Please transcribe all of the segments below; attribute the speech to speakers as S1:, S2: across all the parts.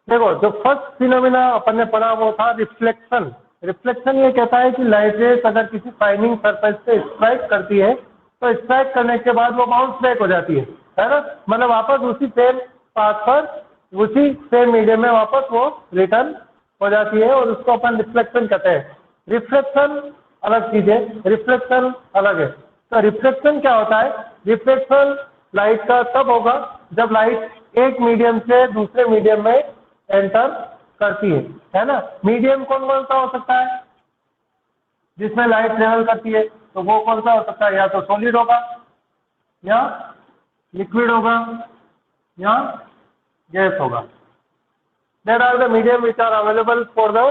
S1: देखो, जो first phenomena अपन ने पढ़ा वो था रिफ्लेक्शन। रिफ्लेक्शन ये कहता है कि लाइट रेस अगर किसी शाइनिंग सरफेस से स्ट्राइक करती है तो स्ट्राइक करने के बाद वो बाउंस बैक हो जाती है ना, मतलब वापस उसी सेम पाथ पर उसी सेम मीडियम में वापस वो रिटर्न हो जाती है, और उसको अपन रिफ्लेक्शन कहते हैं। रिफ्लेक्शन अलग चीज है, रिफ्लेक्शन अलग है। तो रिफ्लेक्शन क्या होता है? रिफ्लेक्शन लाइट का तब होगा जब लाइट एक मीडियम से दूसरे मीडियम में एंटर करती है ना। मीडियम कौन कौन सा हो सकता है जिसमें लाइट ट्रेवल करती है? तो वो कौन सा हो सकता है? या तो सॉलिड होगा, या लिक्विड होगा, या गैस होगा। There are the medium which are available for the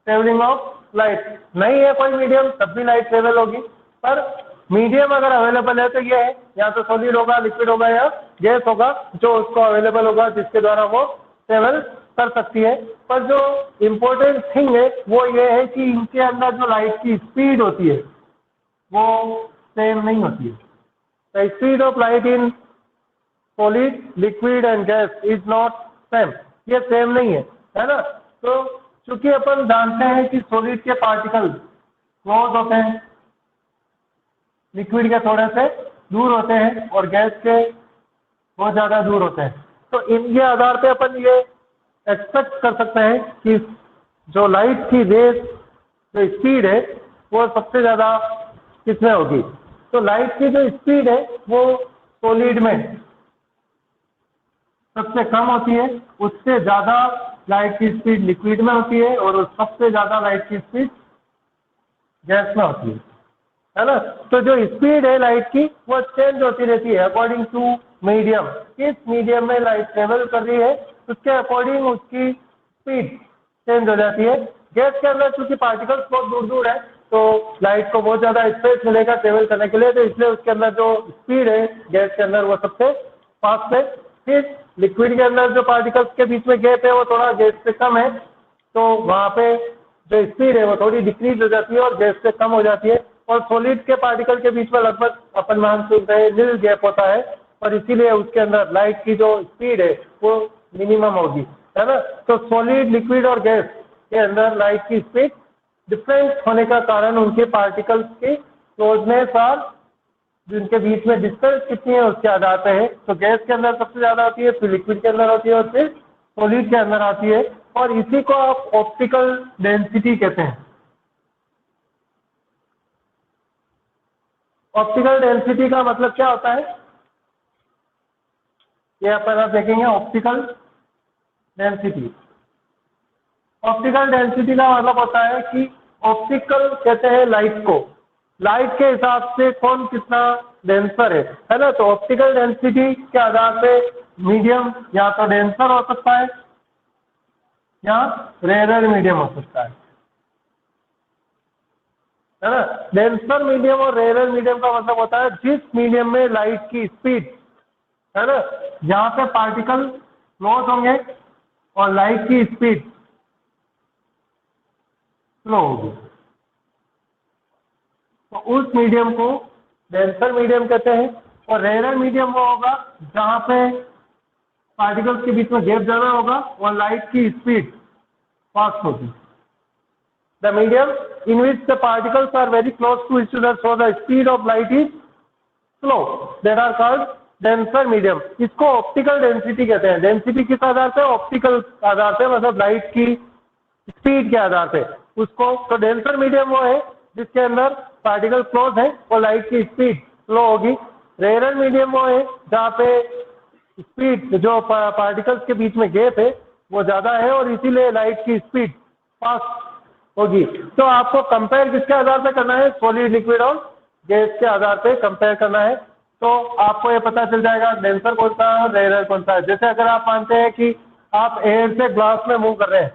S1: travelling of light. नहीं है कोई मीडियम तब भी लाइट ट्रेवल होगी, पर मीडियम अगर अवेलेबल है तो ये है, या तो सॉलिड होगा, लिक्विड होगा, या गैस होगा जो उसको अवेलेबल होगा जिसके द्वारा वो ट्रेवल कर सकती है। पर जो इम्पोर्टेंट थिंग है वो ये है कि इनके अंदर जो लाइट की स्पीड होती है वो सेम नहीं होती है। The speed of light in solid, liquid and gas is not same, ये सेम नहीं है ना। तो चूंकि अपन जानते हैं कि सॉलिड के पार्टिकल क्लोज होते हैं, लिक्विड के थोड़े से दूर होते हैं, और गैस के बहुत ज़्यादा दूर होते हैं, तो इनके आधार पे अपन ये एक्सपेक्ट कर सकते हैं कि जो लाइट की रेस जो स्पीड है वो सबसे ज़्यादा किसमें होगी? तो लाइट की जो स्पीड है वो सॉलिड में सबसे कम होती है, उससे ज़्यादा लाइट की स्पीड लिक्विड में होती है, और सबसे ज़्यादा लाइट की स्पीड गैस में होती है ना। तो जो स्पीड है लाइट की वो चेंज होती रहती है अकॉर्डिंग टू मीडियम। किस मीडियम में लाइट ट्रेवल कर रही है उसके अकॉर्डिंग उसकी स्पीड चेंज हो जाती है। गैस के अंदर चूंकि पार्टिकल्स बहुत दूर दूर है तो लाइट को बहुत ज़्यादा स्पेस मिलेगा ट्रेवल करने के लिए, तो इसलिए उसके अंदर जो स्पीड है गैस के अंदर वो सबसे फास्ट है। फिर लिक्विड के अंदर जो पार्टिकल्स के बीच में गैप है वो थोड़ा गैस से कम है, तो वहाँ पे जो स्पीड है वो थोड़ी डिक्रीज हो जाती है और गैस से कम हो जाती है। और सॉलिड के पार्टिकल के बीच में लगभग अपन मान सकते हैं नील गैप होता है, और इसीलिए उसके अंदर लाइट की जो स्पीड है वो मिनिमम होगी, है ना। तो सॉलिड, लिक्विड और गैस के अंदर लाइट की स्पीड डिफरेंट होने का कारण उनके पार्टिकल्स की क्लोजनेस और जिनके बीच में डिस्टेंस कितनी है उसके आधार पे है। तो गैस के अंदर सबसे ज़्यादा होती है, फिर लिक्विड के अंदर होती है, और फिर सॉलिड के अंदर आती है, और इसी को आप ऑप्टिकल डेंसिटी कहते हैं। ऑप्टिकल डेंसिटी का मतलब क्या होता है ये अपन आप देखेंगे। ऑप्टिकल डेंसिटी, ऑप्टिकल डेंसिटी का मतलब होता है कि ऑप्टिकल कहते हैं लाइट को, लाइट के हिसाब से कौन कितना डेंसर है ना। तो ऑप्टिकल डेंसिटी के आधार पे मीडियम या तो डेंसर हो सकता है या रेयर मीडियम हो सकता है ना। डेंसर मीडियम और रेयर मीडियम का मतलब होता है जिस मीडियम में लाइट की स्पीड, है ना, जहाँ पे पार्टिकल क्लोज होंगे और लाइट की स्पीड स्लो होगी, तो उस मीडियम को डेंसर मीडियम कहते हैं। और रेयर मीडियम वो होगा जहाँ पे पार्टिकल्स के बीच में गैप ज़्यादा होगा और लाइट की स्पीड फास्ट होगी। The medium in which the particles are very close to each other so the speed of light is slow, that are called denser medium. इसको ऑप्टिकल डेंसिटी कहते हैं। डेंसिटी किस आधार पे? ऑप्टिकल आधार पे, मतलब light की speed के आधार पे उसको। तो डेंसर मीडियम वो है जिसके अंदर पार्टिकल क्लोज है और लाइट की स्पीड स्लो होगी। रेयर मीडियम वो है जहाँ पे स्पीड जो पार्टिकल्स के बीच में गैप है वो ज़्यादा है और इसीलिए लाइट की स्पीड फास्ट होगी। तो आपको कंपेयर किसके आधार पे करना है? सॉलिड, लिक्विड और गैस के आधार पे कंपेयर करना है। तो आपको ये पता चल जाएगा डेंसर कौन सा है और रेयर कौन सा है। जैसे अगर आप मानते हैं कि आप एयर से ग्लास में मूव कर रहे हैं,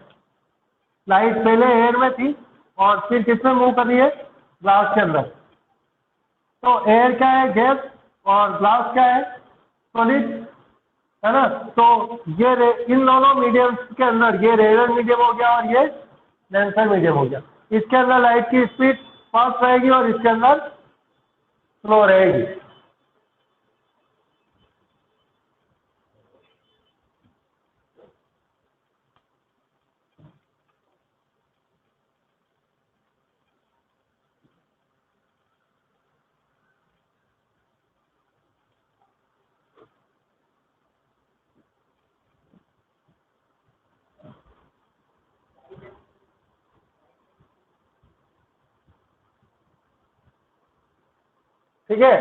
S1: लाइट पहले एयर में थी और फिर किसमें मूव कर रही है? ग्लास के अंदर। तो एयर क्या है? गैस, और ग्लास क्या है? सॉलिड, है ना। तो ये इन दोनों मीडियम्स के अंदर ये रेयर मीडियम हो गया और ये डेंसर मीडियम हो गया। इसके अंदर लाइट की स्पीड फास्ट रहेगी और इसके अंदर स्लो रहेगी। ठीक है,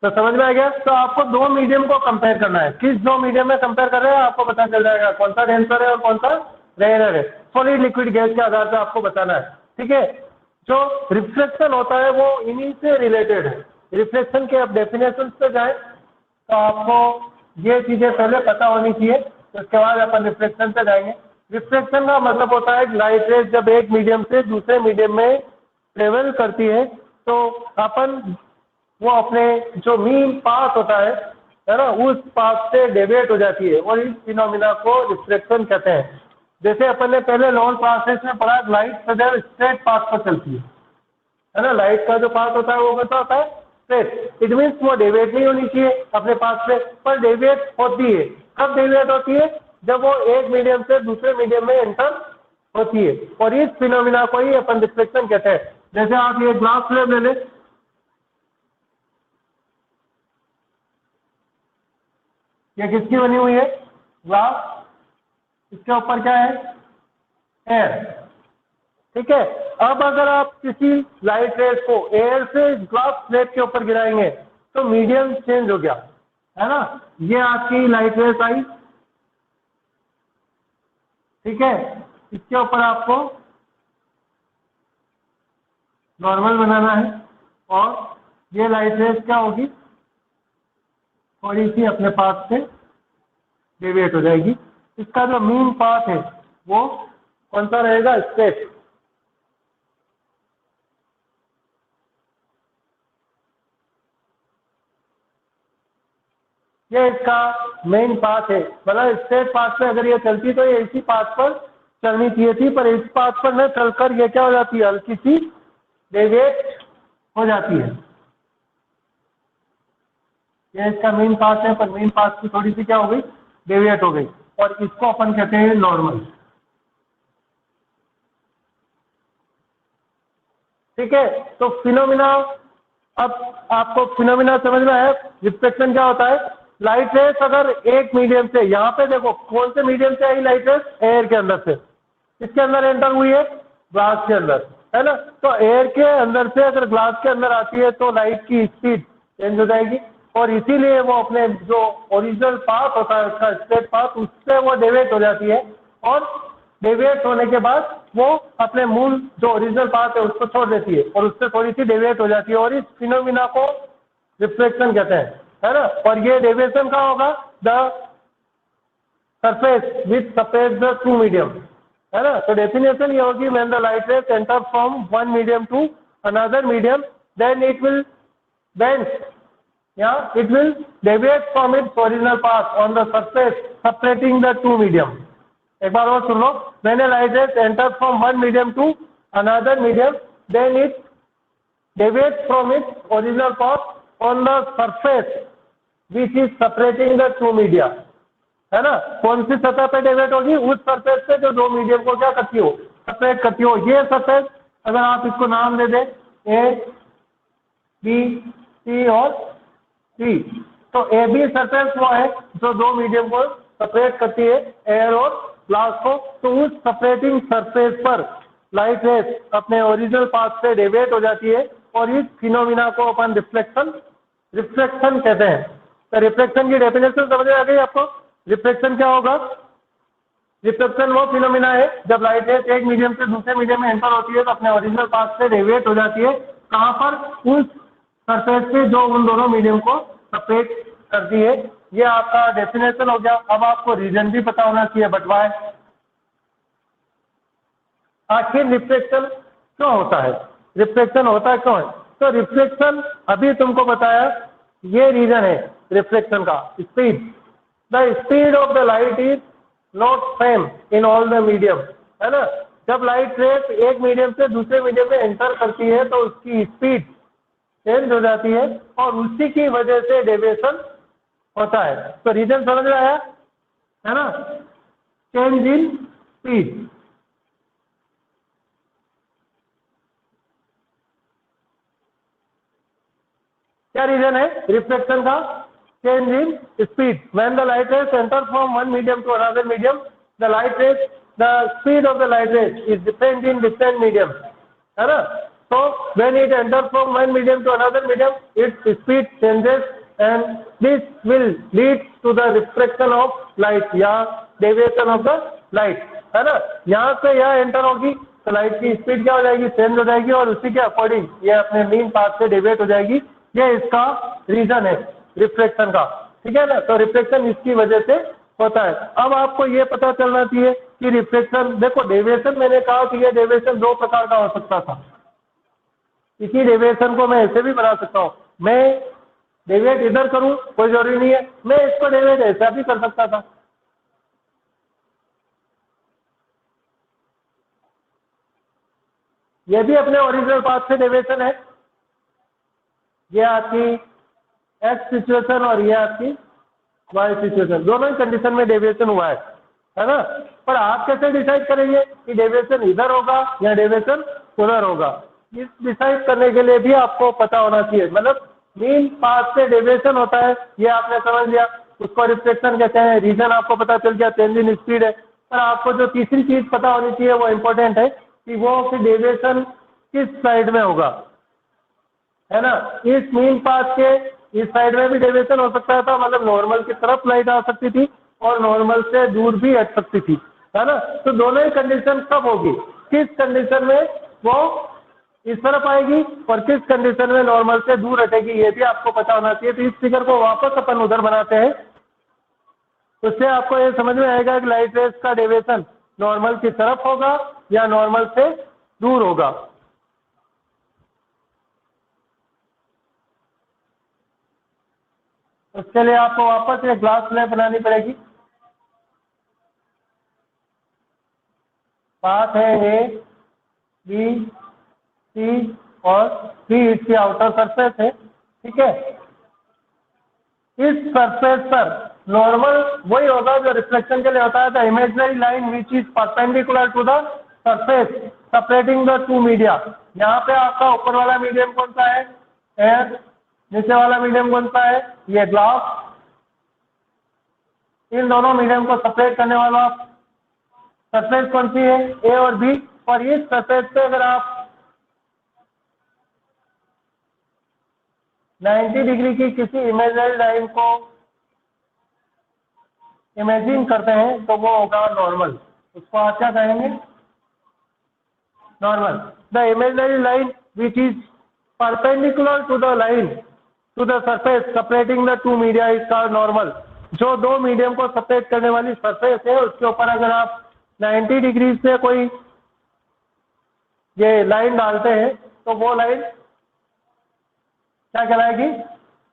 S1: तो समझ में आ गया। तो आपको दो मीडियम को कंपेयर करना है, किस दो मीडियम में कंपेयर कर रहे हैं आपको पता चल जाएगा कौन सा डेंसर है और कौन सा रेयर है। सॉलिड लिक्विड गैस के आधार पर आपको बताना है। ठीक है, जो रिफ्लेक्शन होता है वो इन्हीं से रिलेटेड है। रिफ्लेक्शन के अब डेफिनेशन पे जाए तो आपको ये चीजें पहले पता होनी चाहिए, उसके बाद अपन रिफ्लेक्शन पे जाएंगे। रिफ्लेक्शन का मतलब होता है लाइट रेज जब एक मीडियम से दूसरे मीडियम में ट्रेवल करती है तो अपन वो अपने जो मीन पाथ होता है ना, उस पाथ से डेविएट हो जाती है और इस फिनोमिना को रिफ्लेक्शन कहते हैं। जैसे अपन ने पहले लोअर क्लासेस में पढ़ा, लाइट सदैव स्ट्रेट पाथ पर चलती है ना। लाइट का जो पाथ होता है वो कैसा होता है, स्ट्रेट। इट मीन्स वो डेविएट नहीं होनी चाहिए अपने पाथ से, पर डेविएट होती है। कब डेविएट होती है, जब वो एक मीडियम से दूसरे मीडियम में एंटर होती है, और इस फिनोमिना को ही अपन रिफ्लेक्शन कहते हैं। जैसे आप ये ग्लास स्लैब ले लें, ये किसकी बनी हुई है, ग्लास। इसके ऊपर क्या है, एयर। ठीक है, अब अगर आप किसी लाइट रेज को एयर से ग्लास स्लैब के ऊपर गिराएंगे तो मीडियम चेंज हो गया, है ना। ये आपकी लाइट रेज आई, ठीक है। इसके ऊपर आपको नॉर्मल बनाना है और ये लाइट रेज क्या होगी, थोड़ी सी अपने पाथ से डेविएट हो जाएगी। इसका जो मीन पाथ है वो कौन सा रहेगा, स्ट्रेट। ये इसका मेन पाथ है, मतलब स्ट्रेट पाथ पे अगर ये चलती तो ये इसी पाथ पर चलनी चाहिए थी, पर इस पाथ पर न चलकर ये क्या हो जाती है, हल्की सी डेविएट हो जाती है। ये इसका मेन पाथ है, पर मेन पाथ की थोड़ी सी क्या हो गई, डेविएट हो गई, और इसको अपन कहते हैं नॉर्मल। ठीक है, तो फिनोमिना, अब आपको फिनोमिना समझ में आया। रिफ्लेक्शन क्या होता है, लाइट रेस अगर एक मीडियम से, यहाँ पे देखो कौन से मीडियम से आई लाइट रेस, एयर के अंदर से, इसके अंदर एंटर हुई है, ग्लास के अंदर, है ना। तो एयर के अंदर से अगर ग्लास के अंदर आती है तो लाइट की स्पीड चेंज हो जाएगी, और इसीलिए वो अपने जो ओरिजिनल पाथ होता है उसका स्ट्रेट पाथ, उससे वो डेविएट हो जाती है, और डेविएट होने के बाद वो अपने मूल जो ओरिजिनल पाथ है उसको छोड़ देती है और उससे थोड़ी सी डेविएट हो जाती है, और इस फिनोमिना को रिफ्लेक्शन कहते हैं, है ना। और ये डेविएशन का होगा, the surface which separates the two medium, है ना। तो डेफिनेशन ये होगी, when the light rays enter from one medium to another medium then it will bend, it will deviate from its original path on the surface separating the two medium. एक बार और सुन लो, when a light rays enter from one medium to another medium, then it deviates from its original path on the surface which is separating the two media, है ना। कौन सी सतह पे deviate होगी, उस surface पे जो दो मीडियम को क्या करती हो, सेपरेट करती हो। ये सरफेस अगर आप इसको नाम दे दें ए बी सी और सी, तो ए बी सरफेस वो है जो दो मीडियम को सेपरेट करती है, एयर और ग्लास को। तो उस सेपरेटिंग सरफेस पर लाइट रेस अपने ओरिजिनल पाथ से डेविएट हो जाती है, और इस फिनोमिना को अपन रिफ्लेक्शन कहते हैं। तो रिफ्लेक्शन की डेफिनेशन समझ में आ गई आपको। रिफ्लेक्शन क्या होगा, रिफ्लेक्शन वो फिनोमिना है जब लाइट रेस एक मीडियम से दूसरे मीडियम में एंटर होती है तो अपने ओरिजिनल पाथ से डेविएट हो जाती है, कहाँ पर, उस सरफेस पे जो उन दोनों मीडियम को सेपरेट करती है। ये आपका डेफिनेशन हो गया। अब आपको रीजन भी पता होना चाहिए, बट व्हाई, आखिर रिफ्लेक्शन क्यों होता है, रिफ्लेक्शन होता है क्यों है। तो रिफ्लेक्शन अभी तुमको बताया, ये रीजन है रिफ्लेक्शन का, speed. The speed of the light is not same in all the medium, है ना। जब लाइट रेस एक मीडियम से दूसरे मीडियम में एंटर करती है तो उसकी स्पीड चेंज हो जाती है, और उसी की वजह से डेविएशन होता है। तो रीजन समझ में आया, है ना, चेंज इन स्पीड। क्या रीजन है रिफ्लेक्शन का, change in speed. When the light rays enter from one medium to another medium, the light rays, the speed of the light rays is different in different medium, है ना। So when it enters from one medium to another medium, its speed changes and this will lead to the refraction of light या deviation of the light, है ना। यहाँ से यहाँ enter होगी तो लाइट की स्पीड क्या हो जाएगी, चेंज हो जाएगी और उसी के अकॉर्डिंग ये अपने मीन पाथ से डेविएट हो जाएगी। ये इसका रीजन है रिफ्लेक्शन का, ठीक है ना। तो रिफ्लेक्शन इसकी वजह से होता है। अब आपको ये पता चलना चाहिए कि रिफ्लेक्शन, देखो डेविएशन मैंने कहा कि ये डेविएशन दो प्रकार का हो सकता था। इसी डेविएशन को मैं ऐसे भी बना सकता हूँ, मैं डेविएट इधर करूँ कोई जरूरी नहीं है, मैं इसको डेविएट ऐसा भी कर सकता था। ये भी अपने ओरिजिनल पाथ से डेविएशन है। ये आपकी एक्स सिचुएशन और ये आपकी वाई सिचुएशन, दोनों ही कंडीशन में डेविएशन हुआ है ना। पर आप कैसे डिसाइड करेंगे कि डेविएशन इधर होगा या डेविएशन उधर होगा, इस डिसाइड करने के लिए भी आपको पता होना चाहिए। मतलब मीन पाथ से डेविएशन होता है, ये आपने समझ लिया, उसको रिफ्लेक्शन कहते हैं। रीजन आपको पता चल गया, चेंज इन स्पीड है। पर आपको जो तीसरी चीज पता होनी चाहिए वो इम्पोर्टेंट है कि वो कि डेविएशन किस साइड में होगा, है ना। इस मीन पाथ के इस साइड में भी डेविएशन हो सकता था, मतलब नॉर्मल की तरफ लाइट आ सकती थी और नॉर्मल से दूर भी हट सकती थी, है ना। तो दोनों ही कंडीशन कब होगी, किस कंडीशन में वो इस तरफ आएगी और किस कंडीशन में नॉर्मल से दूर हटेगी, ये भी आपको पता होना चाहिए। तो इस फिगर को वापस अपन उधर बनाते हैं, उससे आपको ये समझ में आएगा कि लाइट रेस का डेविएशन नॉर्मल की तरफ होगा या नॉर्मल से दूर होगा। उसके लिए आपको वापस एक ग्लास स्लैब बनानी पड़ेगी। पाथ है ए बी सी और सी इसकी आउटर सरफेस है, ठीक है। इस सरफेस पर नॉर्मल वही होगा जो रिफ्लेक्शन के लिए होता है, the imaginary line which is perpendicular to the surface separating the two media. यहाँ पे आपका ऊपर वाला मीडियम कौन सा है, एयर, नीचे वाला मीडियम कौन सा है, ये ग्लास। इन दोनों मीडियम को सेपरेट करने वाला सरफेस कौन सी है, ए और बी। और इस सरफेस पे अगर आप 90 डिग्री की किसी इमेजिनरी लाइन को इमेजिन करते हैं तो वो होगा नॉर्मल। उसको आप क्या कहेंगे, normal. The imaginary line which is perpendicular to the line to the surface separating the two media is called normal. जो दो मीडियम को सेपरेट करने वाली सरफेस है उसके ऊपर अगर आप 90 डिग्री से कोई ये लाइन डालते हैं तो वो लाइन क्या कहलाएगी,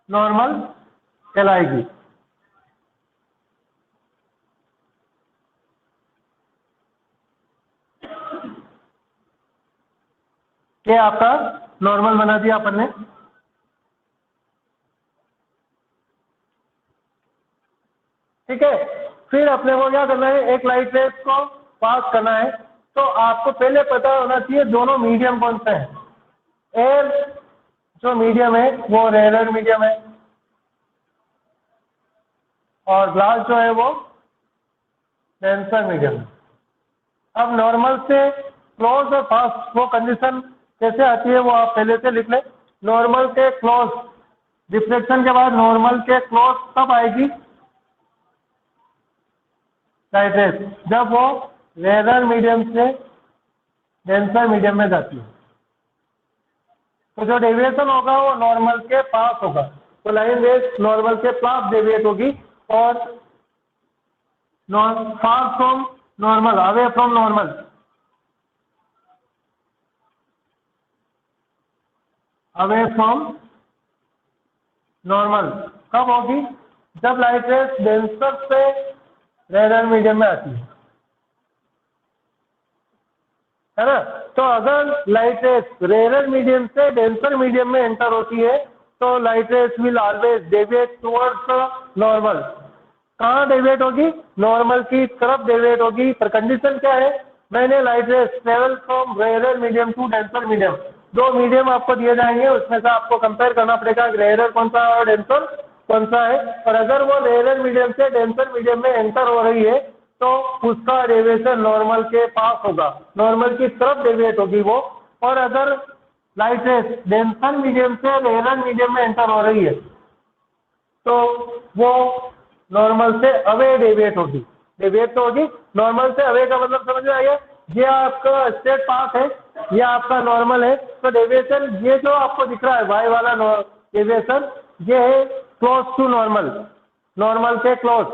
S1: नॉर्मल कहलाएगी। ये आपका नॉर्मल बना दिया अपन ने। ठीक है, फिर अपने को क्या करना है, एक लाइट रेस को पास करना है। तो आपको पहले पता होना चाहिए दोनों मीडियम कौन से हैं। एयर जो मीडियम है वो रेयर मीडियम है और ग्लास जो है वो डेंसर मीडियम है। अब नॉर्मल से क्लोज और फास्ट वो कंडीशन कैसे आती है वो आप पहले से लिख लें। नॉर्मल के क्लोज, रिफ्लेक्शन के बाद नॉर्मल के क्लोज तब आएगी लाइट रेस, जब वो रेयर मीडियम से डेंसर मीडियम में जाती है। तो जो डेविएशन होगा वो नॉर्मल के पास होगा। तो लाइन रेस नॉर्मल के पास डेविएट होगी और far from normal, away from normal. Away from normal कब होगी, जब लाइट रेस डेंसर से रेयर मीडियम में आती है ना। तो अगर लाइट रेस रेयर मीडियम से डेंसर मीडियम में एंटर होती है तो light rays will always deviate towards normal. कहाँ डेविएट होगी, नॉर्मल की तरफ डेविएट होगी। पर कंडीशन क्या है, मैंने light rays travel from rare medium to denser medium, दो मीडियम आपको दिए जाएंगे, उसमें से आपको कंपेयर करना पड़ेगा रेयर कौन सा और डेंसर कौन सा है। और अगर वो रेयर मीडियम से डेंसर मीडियम में एंटर हो रही है तो उसका डेविएशन नॉर्मल के पास होगा, नॉर्मल की तरफ डेविएट होगी वो। और अगर लाइट रेस डेंसर मीडियम से रेयर मीडियम में एंटर हो रही है तो वो नॉर्मल से अवे डेविएट होगी। डेविएट तो होगी, नॉर्मल से अवे का मतलब समझ में आया। ये आपका स्ट्रेट पाथ है, ये आपका नॉर्मल है, तो डेविएशन ये जो आपको दिख रहा है वाई वाला डेविएशन ये है क्लोज टू नॉर्मल, नॉर्मल से क्लोज।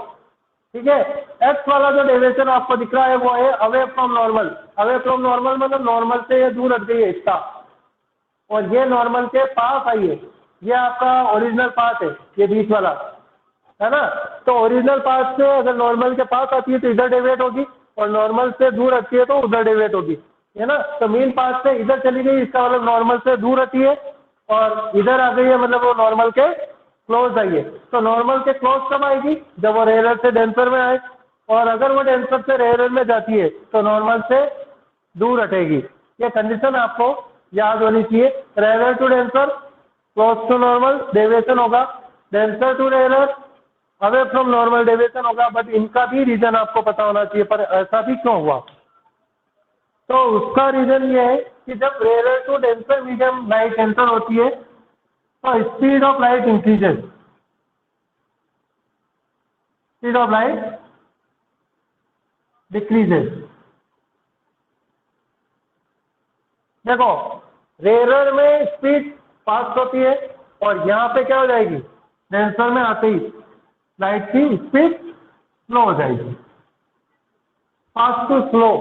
S1: ठीक है, एक्स वाला जो डेविएशन आपको दिख रहा है वो है away from normal. Away from normal मतलब नॉर्मल से ये दूर हट गई है इसका, और ये नॉर्मल के पास आई है। ये आपका ओरिजिनल पाथ है, ये बीच वाला है ना। तो ओरिजिनल पाथ से अगर नॉर्मल के पास आती है तो इधर डेविएट होगी, और नॉर्मल से दूर हटती है तो उधर डेविएट होगी, है ना। तो मीन पाथ से इधर चली गई, इसका मतलब नॉर्मल से दूर हटी है, और इधर आ गई है मतलब वो नॉर्मल के क्लोज आई है। तो नॉर्मल के क्लोज कब आएगी? जब वो रेयर से डेंसर में आए, और अगर वो डेंसर से रेयर में जाती है तो नॉर्मल से दूर हटेगी। ये कंडीशन आपको याद होनी चाहिए। Rare to denser, close to normal deviation होगा, denser to rare away from normal deviation होगा। बट इनका भी रीजन आपको पता होना चाहिए, पर ऐसा भी क्यों हुआ? तो उसका रीजन ये है कि जब rare to denser medium light enter होती है तो speed of light increases, speed of light decreases. देखो, रेयर में स्पीड फास्ट होती है, और यहाँ पे क्या हो जाएगी? डेंसर में आते ही लाइट की स्पीड स्लो हो जाएगी। फास्ट टू स्लो,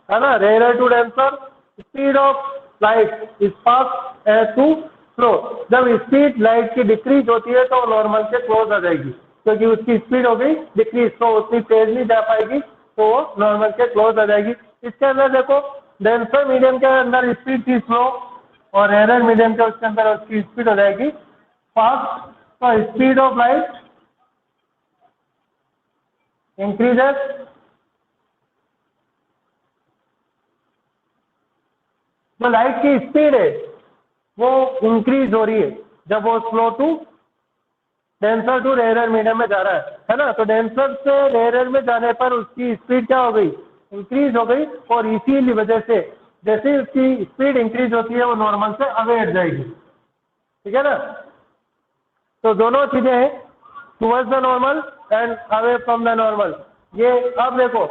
S1: है ना। Rare to denser, speed of light is fast to slow. जब स्पीड लाइट की डिक्रीज होती है तो नॉर्मल से क्लोज आ जाएगी, क्योंकि उसकी स्पीड हो गई डिक्रीज, तो उतनी तेज नहीं जा पाएगी, तो वो नॉर्मल से क्लोज आ जाएगी। इसके अंदर देखो, डेंसर मीडियम के अंदर स्पीड थी स्लो, और रेयर मीडियम के उसके अंदर उसकी स्पीड हो जाएगी फास्ट। तो स्पीड ऑफ लाइट इंक्रीजेस, जो लाइट की स्पीड है वो इंक्रीज हो रही है जब वो slow to denser to rare medium में जा रहा है ना। तो डेंसर से रेयर में जाने पर उसकी स्पीड क्या हो गई? इंक्रीज हो गई, और इसी वजह से जैसे ही उसकी स्पीड इंक्रीज होती है वो नॉर्मल से अवे हट जाएगी। ठीक है ना। तो दोनों चीजें हैं, towards the normal and away from the normal. ये अब देखो,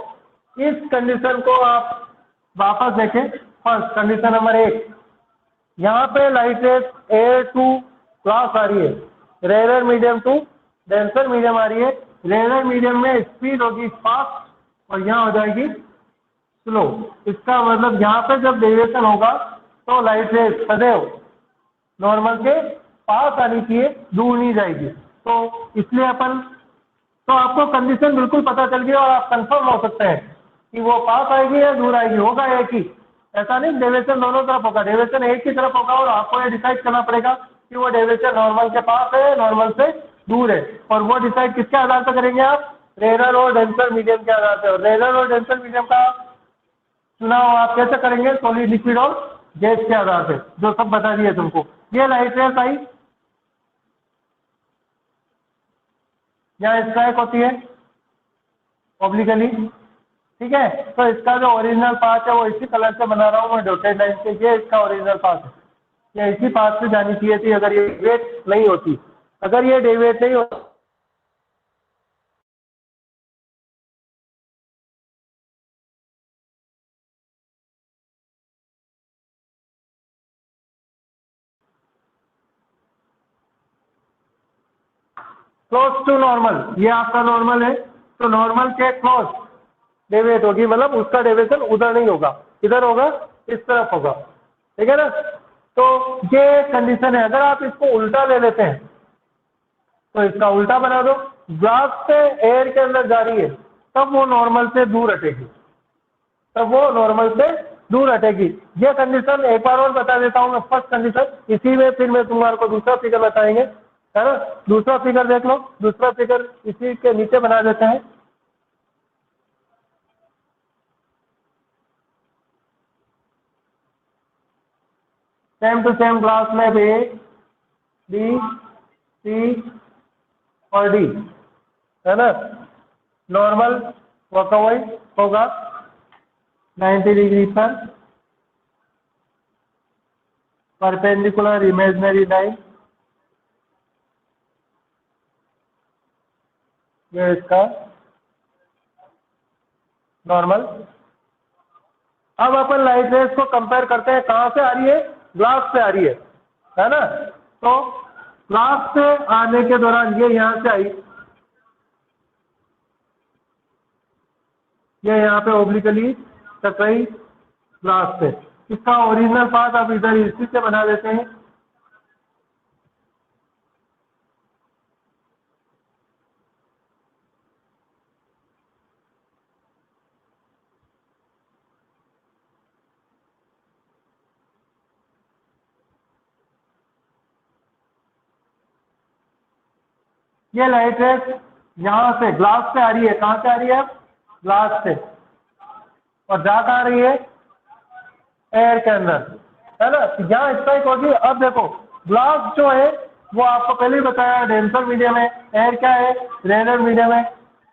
S1: इस कंडीशन को आप वापस देखें। फर्स्ट कंडीशन नंबर 1, यहाँ पे light rays air to glass आ रही है, rare medium to denser medium आ रही है। रेयर मीडियम में स्पीड होगी फास्ट, और यहाँ हो जाएगी स्लो। इसका मतलब यहाँ पे जब डेविएशन होगा तो लाइट रेस सदैव नॉर्मल के पास आनी चाहिए, दूर नहीं जाएगी। तो इसलिए अपन, तो आपको कंडीशन बिल्कुल पता चल गई, और आप कंफर्म हो सकते हैं कि वो पास आएगी या दूर आएगी। होगा एक ही, ऐसा नहीं डेविएशन दोनों तरफ होगा, डेविएशन एक ही तरफ होगा, और आपको ये डिसाइड करना पड़ेगा कि वो डेविएशन नॉर्मल के पास है, नॉर्मल से दूर है। और वो डिसाइड किसके आधार पर करेंगे आप? रेयर और डेंसर मीडियम के आधार पर। रेयर और डेंसर मीडियम का चुनाव आप कैसे करेंगे? सॉलिड, लिक्विड और गैस के आधार पर, जो सब बता दिए तुमको। ये लाइट रेस आई, यहाँ स्ट्राइक होती है ऑब्लिकली। ठीक है, तो इसका जो ओरिजिनल पाथ है वो इसी कलर से बना रहा हूँ मैं डॉटेड लाइन से। ये इसका ओरिजिनल पाथ है, ये इसी पाथ से जानी चाहिए थी अगर ये डेविएट नहीं होती। अगर ये डेविएट नहीं होती क्लोज टू नॉर्मल, ये आपका नॉर्मल है, तो नॉर्मल के क्लोज डेविएट होगी, मतलब उसका डेविएशन उधर नहीं होगा, इधर होगा, इस तरफ होगा। ठीक है ना। तो ये कंडीशन है। अगर आप इसको उल्टा ले लेते हैं तो इसका उल्टा बना दो, ग्लास से एयर के अंदर जा रही है तब वो नॉर्मल से दूर हटेगी, तब वो नॉर्मल से दूर हटेगी। ये कंडीशन एक बार और बता देता हूँ मैं। फर्स्ट कंडीशन इसी में, फिर मैं तुम्हारे को दूसरा फिगर बताएंगे, है ना। दूसरा फिगर देख लो, दूसरा फिगर इसी के नीचे बना देते हैं। सेम टू सेम ग्लास में ए, बी, सी और डी, है ना। नॉर्मल वर्कअवे होगा 90 डिग्री पर, परपेंडिकुलर इमेजिनरी लाइन, ये इसका नॉर्मल। अब अपन लाइट रेज को कंपेयर करते हैं, कहाँ से आ रही है, ग्लास से आ रही है ना। तो ग्लास से आने के दौरान ये यहाँ से आई, ये यहाँ पे ओब्लिकली टकराई ग्लास से। इसका ओरिजिनल पाथ आप इधर इसी से बना देते हैं। ये लाइट रेज यहाँ से ग्लास से आ रही है, कहाँ से आ रही है, ग्लास से, और जा कहाँ रही है, एयर के अंदर, है ना। यहाँ स्ट्राइक होगी। अब देखो ग्लास जो है वो आपको पहले ही बताया डेंसर मीडियम है, एयर क्या है, रेयर मीडियम है,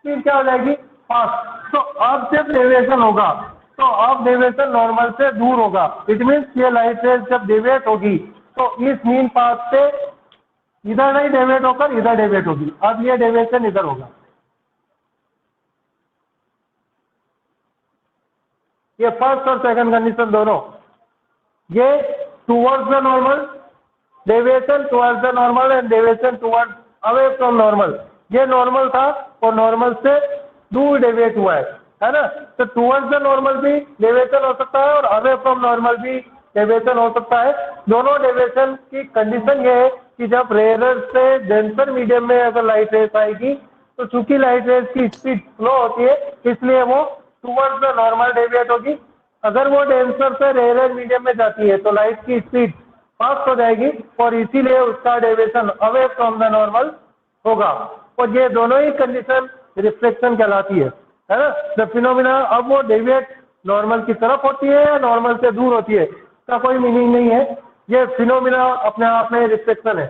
S1: फिर क्या हो जाएगी, फास्ट। तो अब जब डेविएशन होगा तो अब डेविएशन नॉर्मल से दूर होगा। इट मीन्स ये लाइट रेज जब डेविएट होगी तो इस मीन पाथ से इधर नहीं डेविएट होकर इधर डेविएट होगी। अब ये डेविएशन इधर होगा, ये फर्स्ट और सेकंड कंडीशन दोनों, ये towards the normal, deviation towards the normal and deviation towards away from normal. ये नॉर्मल था और नॉर्मल से दूर डेविएट हुआ है ना। तो टुवर्ड्स द नॉर्मल भी डेविएशन हो सकता है और अवे फ्रॉम नॉर्मल भी डेविएशन हो सकता है। दोनों डेविएशन की कंडीशन ये है कि जब रेयर से डेंसर मीडियम में अगर लाइट रेस आएगी तो चूंकि लाइट रेस की स्पीड स्लो होती है इसलिए वो टुवर्ड्स द नॉर्मल डेविएट होगी। अगर वो डेंसर से रेयर मीडियम में जाती है तो लाइट की स्पीड फास्ट हो जाएगी और इसीलिए उसका deviation away from the normal होगा। और ये दोनों ही कंडीशन रिफ्लेक्शन कहलाती है ना। द फिनोमिना अब वो डेविएट नॉर्मल की तरफ होती है या नॉर्मल से दूर होती है इसका कोई मीनिंग नहीं है। ये फिनोमिना अपने आप में रिफ्लेक्शन है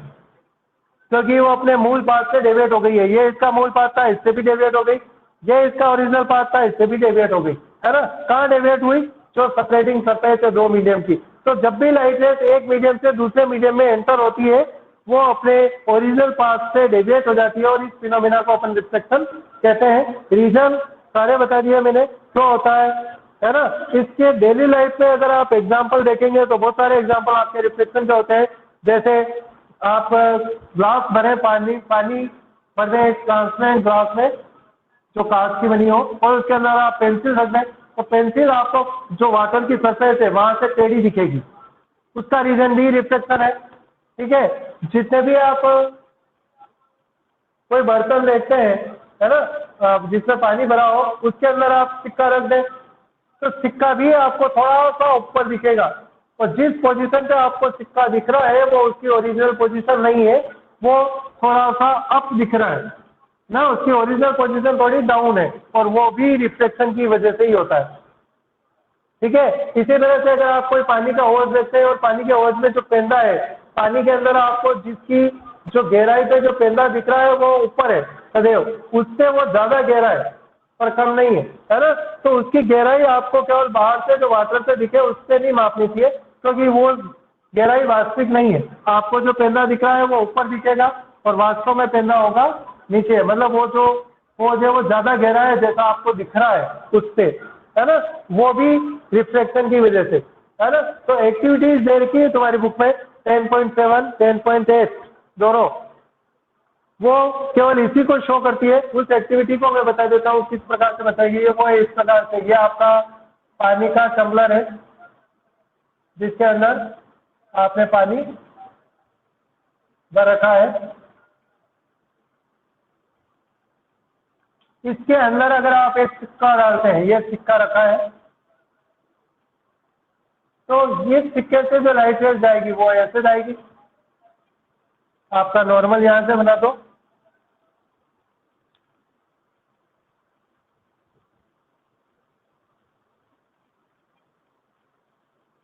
S1: क्योंकि वो अपने मूल पाथ से डेविएट हो गई है। ये इसका मूल पाथ था, इससे भी डेविएट हो गई, ये इसका ओरिजिनल पाथ था, इससे भी डेविएट हो गई, है ना। कहाँ डेविएट हुई, जो सेपरेटिंग सरफेस है दो मीडियम की। तो जब भी लाइट रेस एक मीडियम से दूसरे मीडियम में एंटर होती है वो अपने ओरिजिनल पाथ से डेविएट हो जाती है और इस फिनोमिना को अपन रिफ्लेक्शन कहते हैं। रीजन सारे बता दिए मैंने क्यों होता है ना। इसके डेली लाइफ में अगर आप एग्जाम्पल देखेंगे तो बहुत सारे एग्जाम्पल आपके रिफ्लेक्शन के होते हैं। जैसे आप ग्लास भरे, पानी भरे ट्रांसपेरेंट ग्लास में जो कांच की बनी हो और उसके अंदर आप पेंसिल रख दें तो पेंसिल आपको जो वाटर की सरफेस है वहां से टेढ़ी दिखेगी, उसका रीजन भी रिफ्लेक्शन है। ठीक है, जितने भी आप कोई बर्तन देखते हैं, है ना, जिसमें पानी भरा हो उसके अंदर आप सिक्का रख दें तो सिक्का भी आपको थोड़ा सा ऊपर दिखेगा और जिस पोजीशन पे आपको सिक्का दिख रहा है वो उसकी ओरिजिनल पोजीशन नहीं है, वो थोड़ा सा अप दिख रहा है ना, उसकी ओरिजिनल पोजीशन थोड़ी डाउन है और वो भी रिफ्लेक्शन की वजह से ही होता है। ठीक है, इसी तरह से अगर आप कोई पानी का हौज देखते हैं और पानी के हौज में जो पेंदा है, पानी के अंदर आपको जिसकी जो गहराई पे जो पेंदा दिख रहा है वो ऊपर है सदैव, उससे वो ज्यादा गहरा है पर कम नहीं है ना। तो उसकी गहराई आपको केवल बाहर से जो वाटर से दिखे उससे नहीं मापनी चाहिए क्योंकि वो गहराई वास्तविक नहीं है। आपको जो पेंदा दिख रहा है वो ऊपर दिखेगा और वास्तव में पेंदा होगा नीचे, मतलब वो जो हौज है वो ज्यादा गहरा है जैसा आपको दिख रहा है उससे, है ना। वो भी रिफ्लेक्शन की वजह से, है ना। तो एक्टिविटीज दे रखी है तुम्हारी बुक में 10.7, 10.8 दोनों, वो केवल इसी को शो करती है। उस एक्टिविटी को मैं बता देता हूँ किस प्रकार से बताइए। वो इस प्रकार से, ये आपका पानी का टम्बलर है जिसके अंदर आपने पानी भर रखा है। इसके अंदर अगर आप एक सिक्का डालते हैं, ये सिक्का रखा है, तो ये सिक्के से जो लाइट रेज जाएगी वो ऐसे जाएगी। आपका नॉर्मल यहां से बना दो,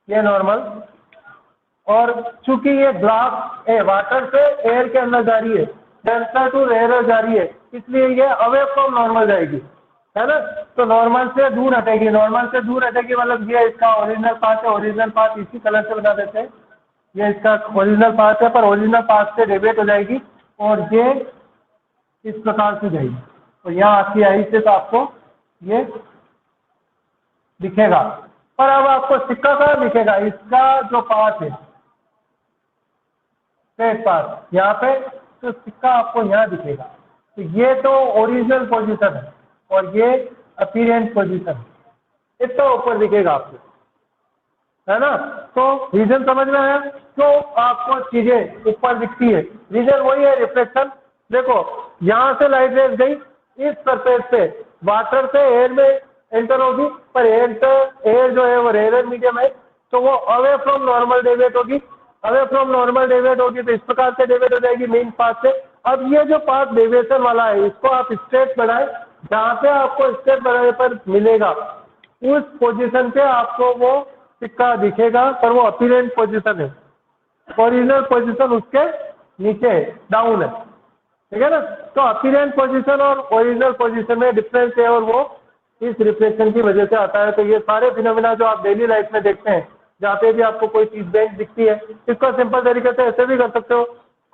S1: ये नॉर्मल, और चूंकि ये ग्लास वाटर से एयर के अंदर जा रही है, डेंसर टू रेयर जा रही है, इसलिए ये अवे फ्रॉम नॉर्मल जाएगी, है ना। तो नॉर्मल से दूर हटेगी, नॉर्मल से दूर हटेगी मतलब ये इसका ओरिजिनल पाथ है। ओरिजिनल पाथ इसी कलर से बना देते हैं, ये इसका ओरिजिनल पाथ है, पर ओरिजिनल पाथ से डेविएट हो जाएगी और ये इस प्रकार से जाएगी। तो यहाँ आपकी आई से तो आपको ये दिखेगा, पर अब आपको सिक्का कहाँ दिखेगा? इसका जो पाथ है स्ट्रेट पाथ यहाँ पे, तो सिक्का आपको यहाँ दिखेगा। तो ये तो ओरिजिनल पोजीशन है और ये अपीरेंट पोजीशन है, इतना ऊपर दिखेगा आपको, है ना? तो रीजन समझ में आया क्यों आपको चीजें ऊपर दिखती है? रीजन वही है, रिफ्लेक्शन। देखो यहाँ से लाइट रेज गई इस सरफेस पे, वाटर से एयर में एंटर होगी, पर एयर जो है वो रेयर मीडियम है, तो वो अवे फ्रॉम नॉर्मल डेविएट होगी। अवे फ्रॉम नॉर्मल डेविएट होगी तो इस प्रकार से डेविएट हो जाएगी मेन पाथ से। अब ये जो पाथ डेविएशन वाला है इसको आप स्ट्रेट बढ़ाएं, जहाँ पे आपको स्ट्रेट बढ़ाने पर मिलेगा उस पोजीशन पे आपको वो सिक्का दिखेगा, पर वो अपीरेंट पोजीशन है, ओरिजिनल पोजीशन उसके नीचे है, डाउन है, ठीक है ना? तो अपीरेंट पोजीशन और ओरिजिनल पोजीशन में डिफरेंस है और वो इस रिफ्लेक्शन की वजह से आता है। तो ये सारे फिनोमिना जो आप डेली लाइफ में देखते हैं, जहाँ पे भी आपको कोई चीज बेंच दिखती है, इसको सिंपल तरीके से ऐसे भी कर सकते हो।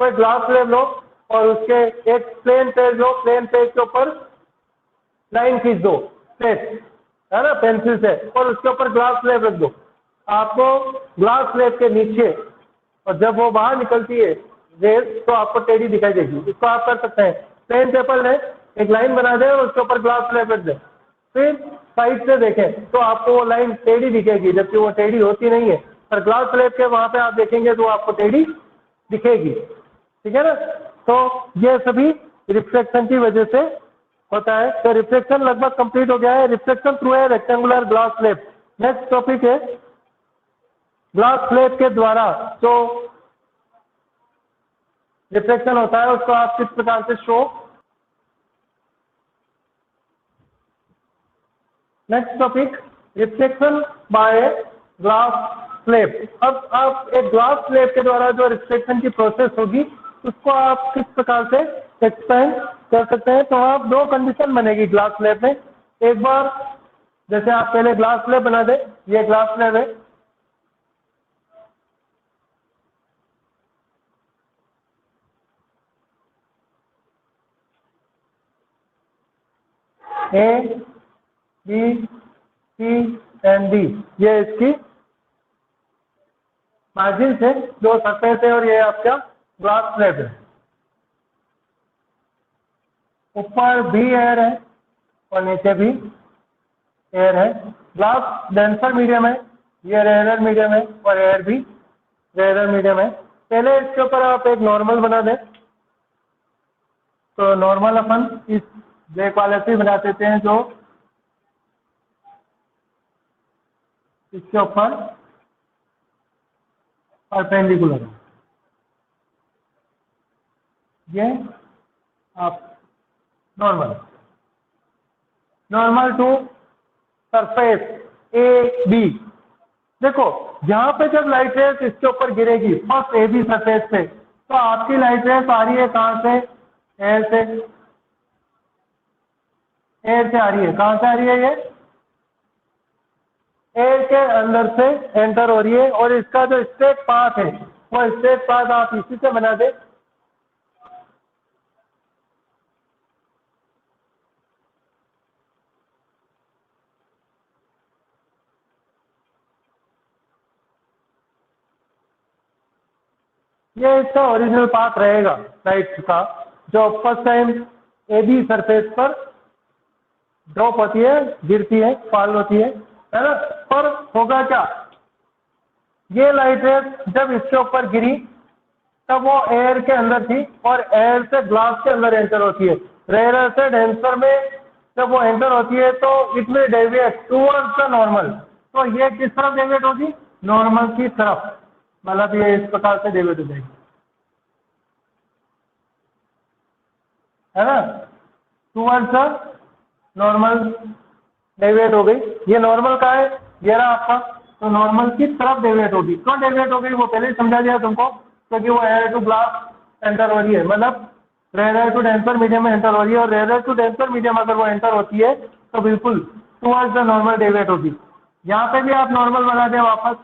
S1: कोई ग्लास स्लैब लो और उसके एक प्लेन पेज लो, प्लेन पेज के ऊपर लाइन खींच दो स्ट्रेट, है ना, पेंसिल से, और उसके ऊपर ग्लास स्लैब रख दो। आपको ग्लास स्लैब के नीचे, और जब वो बाहर निकलती है रेस, तो आपको टेढ़ी दिखाई देगी। इसको आप कर सकते हैं, प्लेन पेपर लें, एक लाइन बना दें और उसके ऊपर ग्लास स्लैब रख दें, फिर साइड से देखें तो आपको वो लाइन टेढ़ी दिखेगी, जबकि वो टेढ़ी होती नहीं है, पर ग्लास स्लैब के वहाँ पे आप देखेंगे तो आपको टेढ़ी दिखेगी, ठीक है ना? तो ये सभी रिफ्लेक्शन की वजह से होता है। तो रिफ्लेक्शन लगभग कंप्लीट हो गया है, रिफ्लेक्शन थ्रू है rectangular glass slab. Next topic है ग्लास स्लैब के द्वारा जो रिफ्लेक्शन होता है उसको आप किस प्रकार से show. Next topic reflection by glass slab. अब आप एक ग्लास स्लैब के द्वारा जो रिफ्लेक्शन की प्रोसेस होगी उसको आप किस प्रकार से एक्सप्लेन कर सकते हैं? तो आप दो कंडीशन बनेगी ग्लास स्लैब में। एक बार जैसे आप पहले ग्लास स्लैब बना दें, ये ग्लास स्लैब है, A B C and D, ये इसकी मार्जिन है जो सरफेस है, और ये आपका ग्लास स्लैब है। ऊपर भी एयर है और नीचे भी एयर है। ग्लास डेंसर मीडियम है, ये रेयर मीडियम है, और एयर भी रेयर मीडियम है। पहले इसके ऊपर आप एक नॉर्मल बना दें, तो नॉर्मल अपन इस ब्लैक वाले से बना देते हैं जो इसके ऊपर परपेंडिकुलर है। ये आप normal to surface A B. देखो यहाँ पे जब लाइट रेस इसके ऊपर गिरेगी फर्स्ट ए बी सरफेस पे, तो आपकी लाइट रेस आ रही है कहाँ से? एयर से। एयर से आ रही है, कहाँ से आ रही है? ये एयर के अंदर से एंटर हो रही है, और इसका जो स्ट्रेट पाथ है वो स्ट्रेट पाथ आप इसी से बना दे। ये इसका ओरिजिनल पाथ रहेगा लाइट का, जो first time A B surface पर ड्रॉप होती है, गिरती है, फॉल होती है ना? पर होगा क्या, ये लाइट रेस जब इसके ऊपर गिरी तब वो एयर के अंदर थी और एयर से ग्लास के अंदर एंटर होती है। रेयर से डेंसर में जब वो एंटर होती है तो it will deviate towards the normal. तो ये किस तरफ डेविएट होगी? नॉर्मल की तरफ, मतलब ये इस प्रकार से डेविएट हो जाएगी, है ना? टूवर्ड्स द नॉर्मल डेविएट हो गई। ये नॉर्मल का है, ये रहा आपका, तो नॉर्मल की तरफ डेविएट होगी। क्यों डेविएट हो गई वो पहले ही समझा दिया तुमको, क्योंकि वो एयर टू ग्लास एंटर हो रही है, मतलब रेयर टू डेंसर मीडियम में एंटर हो रही है, और रेयर टू डेंसर मीडियम अगर वो एंटर होती है तो बिल्कुल टूवर्ड्स द नॉर्मल डेविएट होगी। यहाँ पे भी आप नॉर्मल बना दें वापस,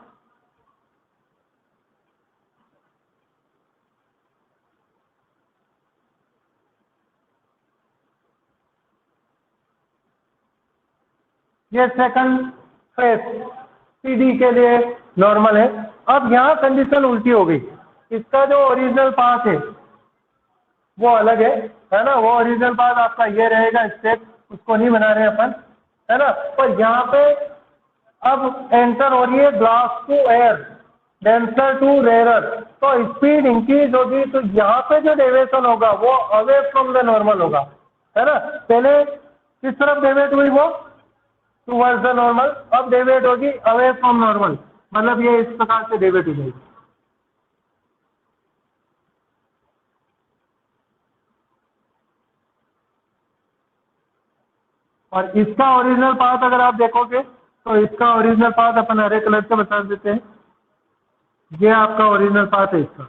S1: ये सेकंड फेस CD के लिए नॉर्मल है। अब यहाँ कंडीशन उल्टी हो गई, इसका जो ओरिजिनल पाथ है वो अलग है ना, वो ओरिजिनल पाथ आपका ये रहेगा स्टेप, उसको नहीं बना रहे अपन, है ना। पर यहाँ पे अब एंटर हो रही है glass to air, denser to rarer, तो स्पीड इंक्रीज होगी, तो यहाँ पे जो डेविएशन होगा वो अवे फ्रॉम द नॉर्मल होगा, है ना। पहले किस तरफ डेविएट हुई वो टूवर्ड्स द नॉर्मल, अब डेविएट होगी अवे फ्रॉम नॉर्मल, मतलब ये इस प्रकार से डेविएट हो जाएगी। और इसका ओरिजिनल पाथ अगर आप देखोगे तो इसका ओरिजिनल पाथ अपन हरे कलर से बता देते हैं, ये आपका ओरिजिनल पाथ है इसका,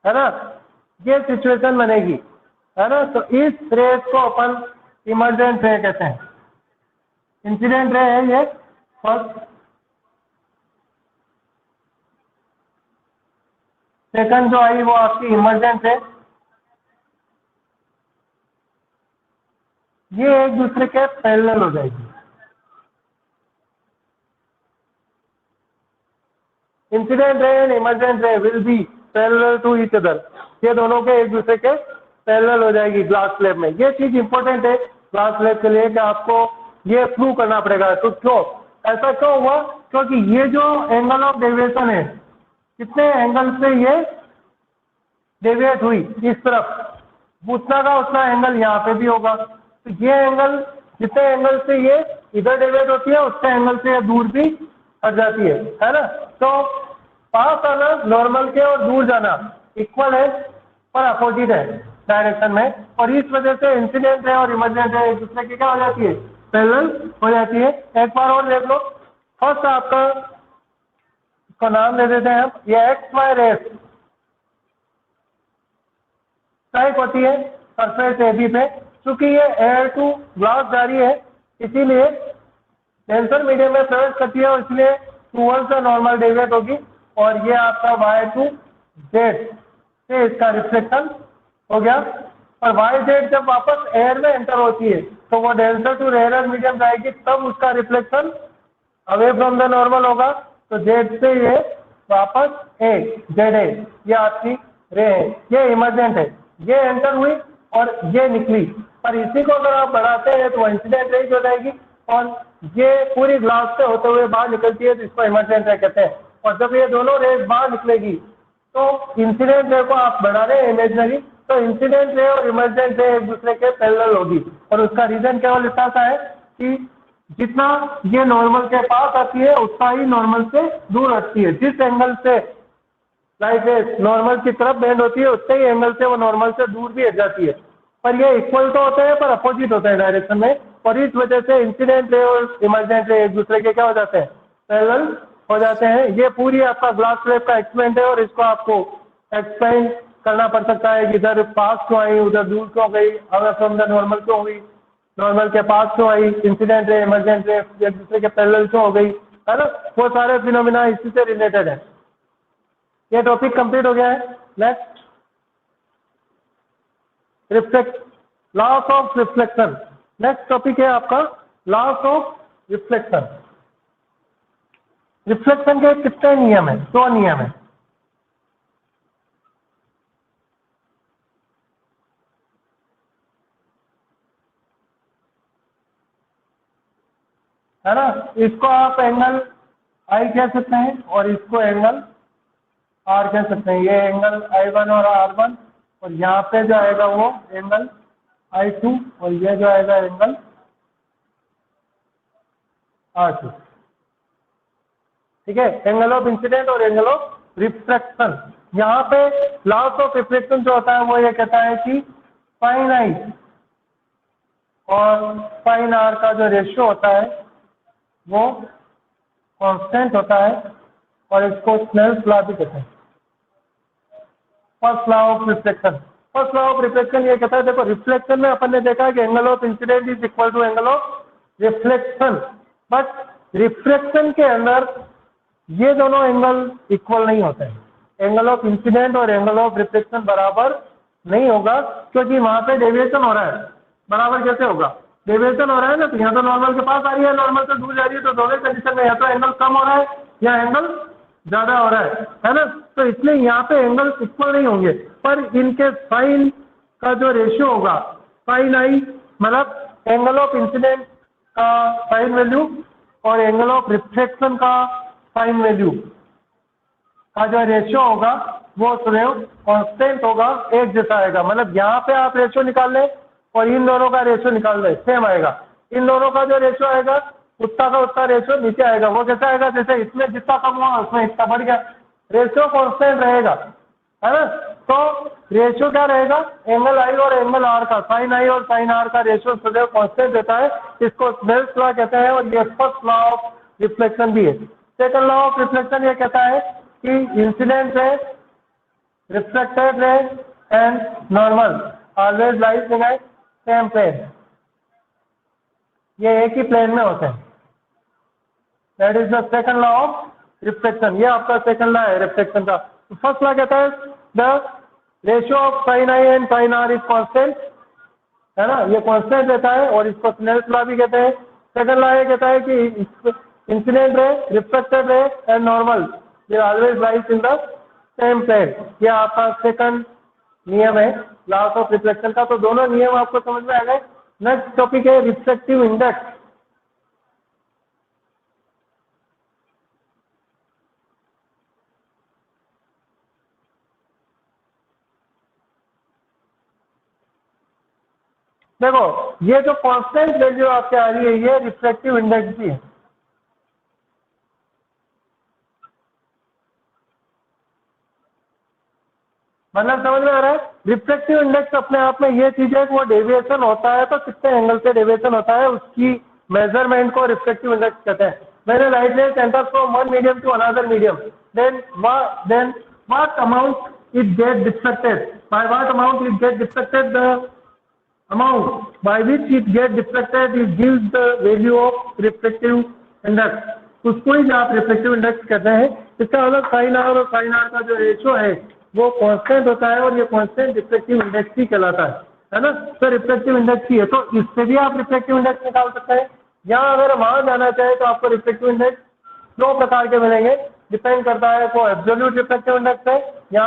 S1: है ना। ये सिचुएशन बनेगी, है ना। तो इस रेस को अपन इमर्जेंट रे कहते हैं। इंसिडेंट रे है ये फर्स्ट, सेकंड जो आई वो आपकी इमर्जेंट है। ये एक दूसरे के पैरेलल हो जाएगी। Incident ray and emergent ray will be parallel to each other, ये दोनों के एक दूसरे के पैरेलल हो जाएगी ग्लास स्लैब में। ये चीज इंपॉर्टेंट है ग्लास स्लैब के लिए कि आपको ये प्रूव करना पड़ेगा। तो क्यों ऐसा क्यों हुआ, क्योंकि ये जो एंगल ऑफ डेविएशन है, कितने एंगल से ये डेविएट हुई इस तरफ, उतना का उतना एंगल यहाँ पे भी होगा। तो ये एंगल, जितने एंगल से ये इधर डेविएट होती है उतने एंगल से ये दूर भी हट जाती है ना। तो पास आना नॉर्मल के और दूर जाना इक्वल है पर अपोजिट है डायरेक्शन में, और इस वजह से इंसिडेंट है और इमर्जेंट है एक दूसरे की क्या हो जाती है, पैरेलल हो जाती है। एक बार और देख लो, फर्स्ट आपका इसका नाम दे देते हैं हम, ये XY रेस स्ट्राइक होती है सरफेस AB पे, चूंकि ये एयर टू ग्लास जा रही है इसीलिए डेंसर मीडियम में प्रवेश करती है और इसलिए टूवर्ड्स द नॉर्मल डेविएट होगी, और ये आपका Y टू Z से इसका रिफ्लेक्शन हो गया। और YZ जब वापस एयर में एंटर होती है तो वो डेंसर टू रेयरर मीडियम जाएगी, तब उसका reflection away from the normal होगा। तो Z से ये वापस ZA, ये आपकी रे है, ये इमर्जेंट है, ये एंटर हुई और ये निकली। पर इसी को अगर आप बढ़ाते हैं तो इंसिडेंट रेज हो जाएगी, और ये पूरी ग्लास से होते हुए बाहर निकलती है तो इसको इमर्जेंट रे कहते हैं। और जब ये दोनों रेज बाहर निकलेगी तो इंसिडेंट रे को आप बढ़ा रहे हैं इमेजनरी, तो इंसिडेंट रे और इमर्जेंट रे एक दूसरे के पैरेलल होगी। और उसका रीजन केवल इतना सा है कि जितना ये नॉर्मल के पास आती है उतना ही नॉर्मल से दूर हटती है। जिस एंगल से लाइट नॉर्मल की तरफ बेंड होती है उतने ही एंगल से वो नॉर्मल से दूर भी हट जाती है। पर ये इक्वल तो होते हैं पर अपोजिट होते हैं डायरेक्शन में, और इस वजह से इंसिडेंट रे और इमर्जेंट रे एक दूसरे के क्या हो जाते हैं, पैरेलल हो जाते हैं। ये पूरी आपका ग्लास स्लैब का एक्सपेरिमेंट है, और इसको आपको एक्सप्लेन करना पड़ सकता है कि इधर पास क्यों आई, उधर दूर क्यों गई, अवे फ्रॉम द नॉर्मल क्यों हुई, नॉर्मल के पास क्यों आई, इंसिडेंट रे इमर्जेंट रे एक दूसरे के पैरेलल क्यों हो गई, है ना। वो सारे फिनोमिना इसी से रिलेटेड है। ये टॉपिक कंप्लीट हो गया है। Next, reflect, loss of reflection. Next topic है आपका लॉस ऑफ रिफ्लेक्शन। रिफ्लेक्शन के कितने नियम है, 2 नियम है ना। इसको आप एंगल I कह सकते हैं और इसको एंगल R कह सकते हैं। ये एंगल I1 और R1, और यहाँ पे जो आएगा वो एंगल I2, और ये जो आएगा एंगल R2। ठीक है, एंगल ऑफ इंसिडेंट और एंगल ऑफ रिफ्लेक्शन। यहाँ पे लॉस ऑफ रिफ्लेक्शन जो होता है वो ये कहता है कि साइन I और साइन R का जो रेशियो होता है वो कांस्टेंट होता है, और इसको स्नेल्स लॉ भी कहते हैं। First law of reflection. First law of reflection ये कहता है, देखो रिफ्लेक्शन में अपन ने देखा कि angle of incidence is equal to angle of reflection, but reflection के अंदर ये दोनों एंगल इक्वल नहीं होते हैं। एंगल ऑफ इंसिडेंट और एंगल ऑफ रिफ्लेक्शन बराबर नहीं होगा, क्योंकि वहां पे डेविएशन हो रहा है। बराबर कैसे होगा? डेविएशन हो रहा है ना, तो यहाँ तो नॉर्मल के पास आ रही है, नॉर्मल से दूर जा रही है, तो दोनों कंडीशन में या तो एंगल कम हो रहा है या एंगल ज्यादा हो रहा है ना। तो इसलिए यहाँ पे एंगल इक्वल नहीं होंगे, पर इनके साइन का जो रेशियो होगा, साइन आई मतलब एंगल ऑफ इंसिडेंट का साइन वैल्यू और एंगल ऑफ रिफ्लेक्शन का साइन वैल्यू का जो रेशियो होगा वो सदैव कांस्टेंट होगा, एक जैसा आएगा। मतलब यहाँ पे आप रेशियो निकाल लें और इन दोनों का रेशियो निकाल लें, सेम आएगा। इन दोनों का जो रेशियो आएगा उतना का उतना रेशियो नीचे आएगा। वो कैसा आएगा? जैसे इसमें जितना कम हुआ उसमें इतना बढ़ गया, रेशियो कांस्टेंट रहेगा, है ना। तो रेशियो क्या रहेगा? एंगल आई और एंगल आर का, साइन आई और साइन आर का रेशियो सदैव कांस्टेंट रहता है। इसको स्नेल्स लॉ कहते हैं और ये फर्स्ट लॉ ऑफ रिफ्लेक्शन भी है। सेकंड लॉ ऑफ रिफ्लेक्शन ये कहता है कि incident ray, reflected ray and normal always lies in a same plane. ये एक ही प्लेन में होते हैं। That is the second law of reflection. ये आपका सेकंड लॉ है रिफ्लेक्शन का। फर्स्ट लॉ कहता है the ratio of sine i and sine r is constant, है ना, ये कांस्टेंट रहता है और इसको स्नेल्स लॉ भी कहते हैं। सेकंड लॉ ये कहता है कि incident ray, reflected ray and normal ये always lies in the same plane. ये आपका सेकंड नियम है लॉस ऑफ रिफ्लेक्शन का। तो दोनों नियम आपको समझ में आ गए। नेक्स्ट टॉपिक है रिफ्लेक्टिव इंडेक्स। देखो ये जो कांस्टेंट वैल्यू आपके आ रही है ये रिफ्लेक्टिव इंडेक्स भी है। मतलब समझ में आ रहा है? रिफ्लेक्टिव इंडेक्स अपने आप में ये चीज है कि वो डेविएशन होता है तो कितने एंगल से डेविएशन होता है उसकी मेजरमेंट को रिफ्लेक्टिव इंडेक्स कहते हैं। When a light ray enters from one medium to another medium, then what amount it get diffracted? By what amount it get diffracted? The amount by which it get diffracted it gives the value of reflective index. उसको ही आप reflective index कहते हैं। इसका मतलब sign are और sign are का जो ratio है वो कांस्टेंट होता है और ये कांस्टेंट रिफ्लेक्टिव इंडेक्स ही कहलाता है ना। तो रिफ्लेक्टिव इंडेक्स ही है, तो इससे भी आप रिफ्लेक्टिव इंडेक्स निकाल सकते हैं। यहाँ अगर वहां जाना चाहे तो आपको रिफ्लेक्टिव इंडेक्स दो प्रकार के मिलेंगे, डिपेंड करता है वो एब्सोल्यूट रिफ्लेक्टिव इंडेक्स है या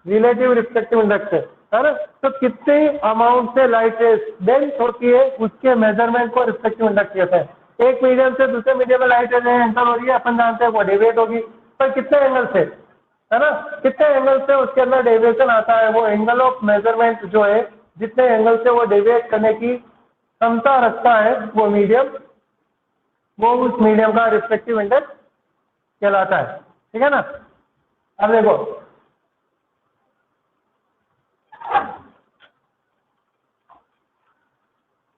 S1: रिलेटिव रिफ्लेक्टिव इंडेक्स है ना। तो कितने अमाउंट से लाइट रेज डेंस होती है उसके मेजरमेंट को रिफ्लेक्टिव इंडेक्स कहते हैं। एक मीडियम से दूसरे मीडियम में लाइट रेज एंटर हो रही है, अपन जानते हैं वो डेविएट होगी, पर कितने एंगल से, है ना, कितने एंगल से उसके अंदर डेविएशन आता है, वो एंगल ऑफ मेजरमेंट जो है, जितने एंगल से वो डेविएट करने की क्षमता रखता है वो मीडियम, वो उस मीडियम का रिफ्लेक्टिव इंडेक्स कहलाता है। ठीक है ना। अब देखो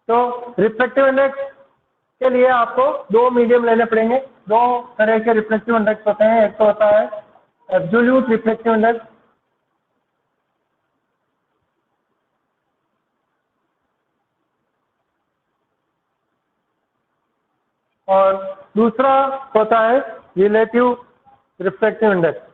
S1: तो रिफ्लेक्टिव इंडेक्स के लिए आपको दो मीडियम लेने पड़ेंगे। दो तरह के रिफ्लेक्टिव इंडेक्स होते हैं। एक तो होता है एब्सोल्यूट रिफ्लेक्टिव इंडेक्स और दूसरा होता है relative reflective index.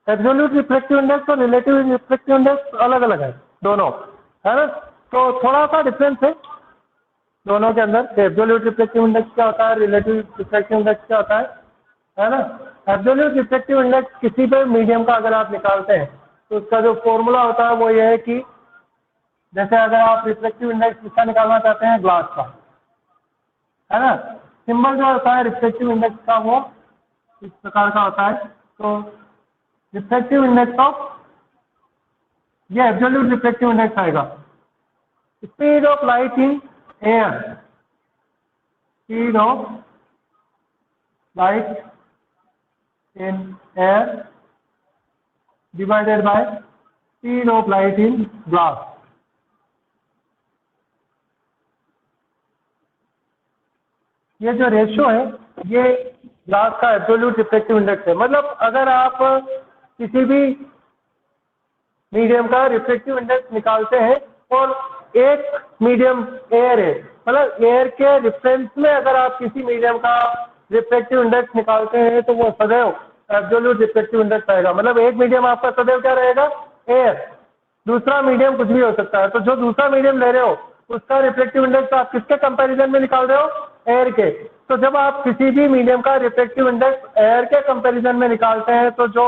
S1: Absolute reflective index और रिलेटिव रिफ्लेक्टिव इंडेक्स अलग अलग है दोनों, है ना। तो थोड़ा सा डिफरेंस है दोनों के अंदर। एब्सोल्यूट रिफ्लेक्टिव इंडेक्स क्या होता है, रिलेटिव रिफ्लेक्टिव इंडेक्स क्या होता है ना। एब्सोल्यूट रिफ्लेक्टिव इंडेक्स किसी भी मीडियम का अगर आप निकालते हैं तो उसका जो फॉर्मूला होता है वो ये है कि जैसे अगर आप रिफ्लेक्टिव इंडेक्स किसका निकालना चाहते हैं, ग्लास का, है ना, सिंबल जो होता है रिफ्लेक्टिव इंडेक्स का वो इस प्रकार का होता है। तो रिफ्लेक्टिव इंडेक्स ऑफ ये एब्सोल्यूट रिफ्लेक्टिव इंडेक्स आएगा speed of light in air, speed of light in air divided by speed of light in glass। ये जो रेशियो है ये ग्लास का एब्सोल्यूट रिफ्रैक्टिव इंडेक्स है। मतलब अगर आप किसी भी मीडियम का रिफ्रैक्टिव इंडेक्स निकालते हैं और एक मीडियम एयर है, मतलब एयर के रिफरेंस में अगर आप किसी मीडियम का रिफ्रैक्टिव इंडेक्स निकालते हैं तो वो सदैव एब्सोल्यूट रिफ्रैक्टिव इंडेक्स आएगा। मतलब एक मीडियम आपका सदैव क्या रहेगा, एयर, दूसरा मीडियम कुछ भी हो सकता है। तो जो दूसरा मीडियम ले रहे हो उसका रिफ्रैक्टिव इंडेक्स आप किसके कंपैरिजन में निकाल रहे हो, एयर के। तो जब आप किसी भी मीडियम का रिफ्रैक्टिव इंडेक्स एयर के कंपैरिजन में निकालते हैं तो जो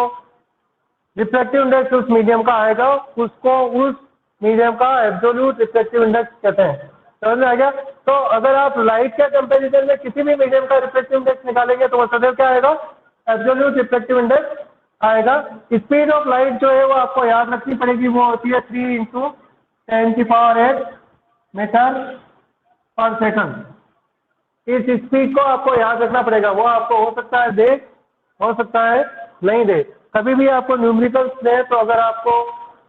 S1: रिफ्रैक्टिव इंडेक्स उस मीडियम का आएगा उसको उस मीडियम का एब्सोल्यूट रिफ्रैक्टिव इंडेक्स कहते हैं। समझ में आ गया? तो अगर आप लाइट के कंपैरिजन में किसी भी मीडियम का रिफ्रैक्टिव इंडेक्स निकालेंगे तो वो सदैव क्या आएगा, एब्सोल्यूट रिफ्रैक्टिव इंडेक्स आएगा। स्पीड ऑफ लाइट जो है वो आपको याद रखनी पड़ेगी, वो होती है 3 × 10⁸ मीटर पर सेकंड। इस स्पीड को आपको याद रखना पड़ेगा। वो आपको हो सकता है दे, हो सकता है नहीं दे। कभी भी आपको न्यूमेरिकल्स दे तो अगर आपको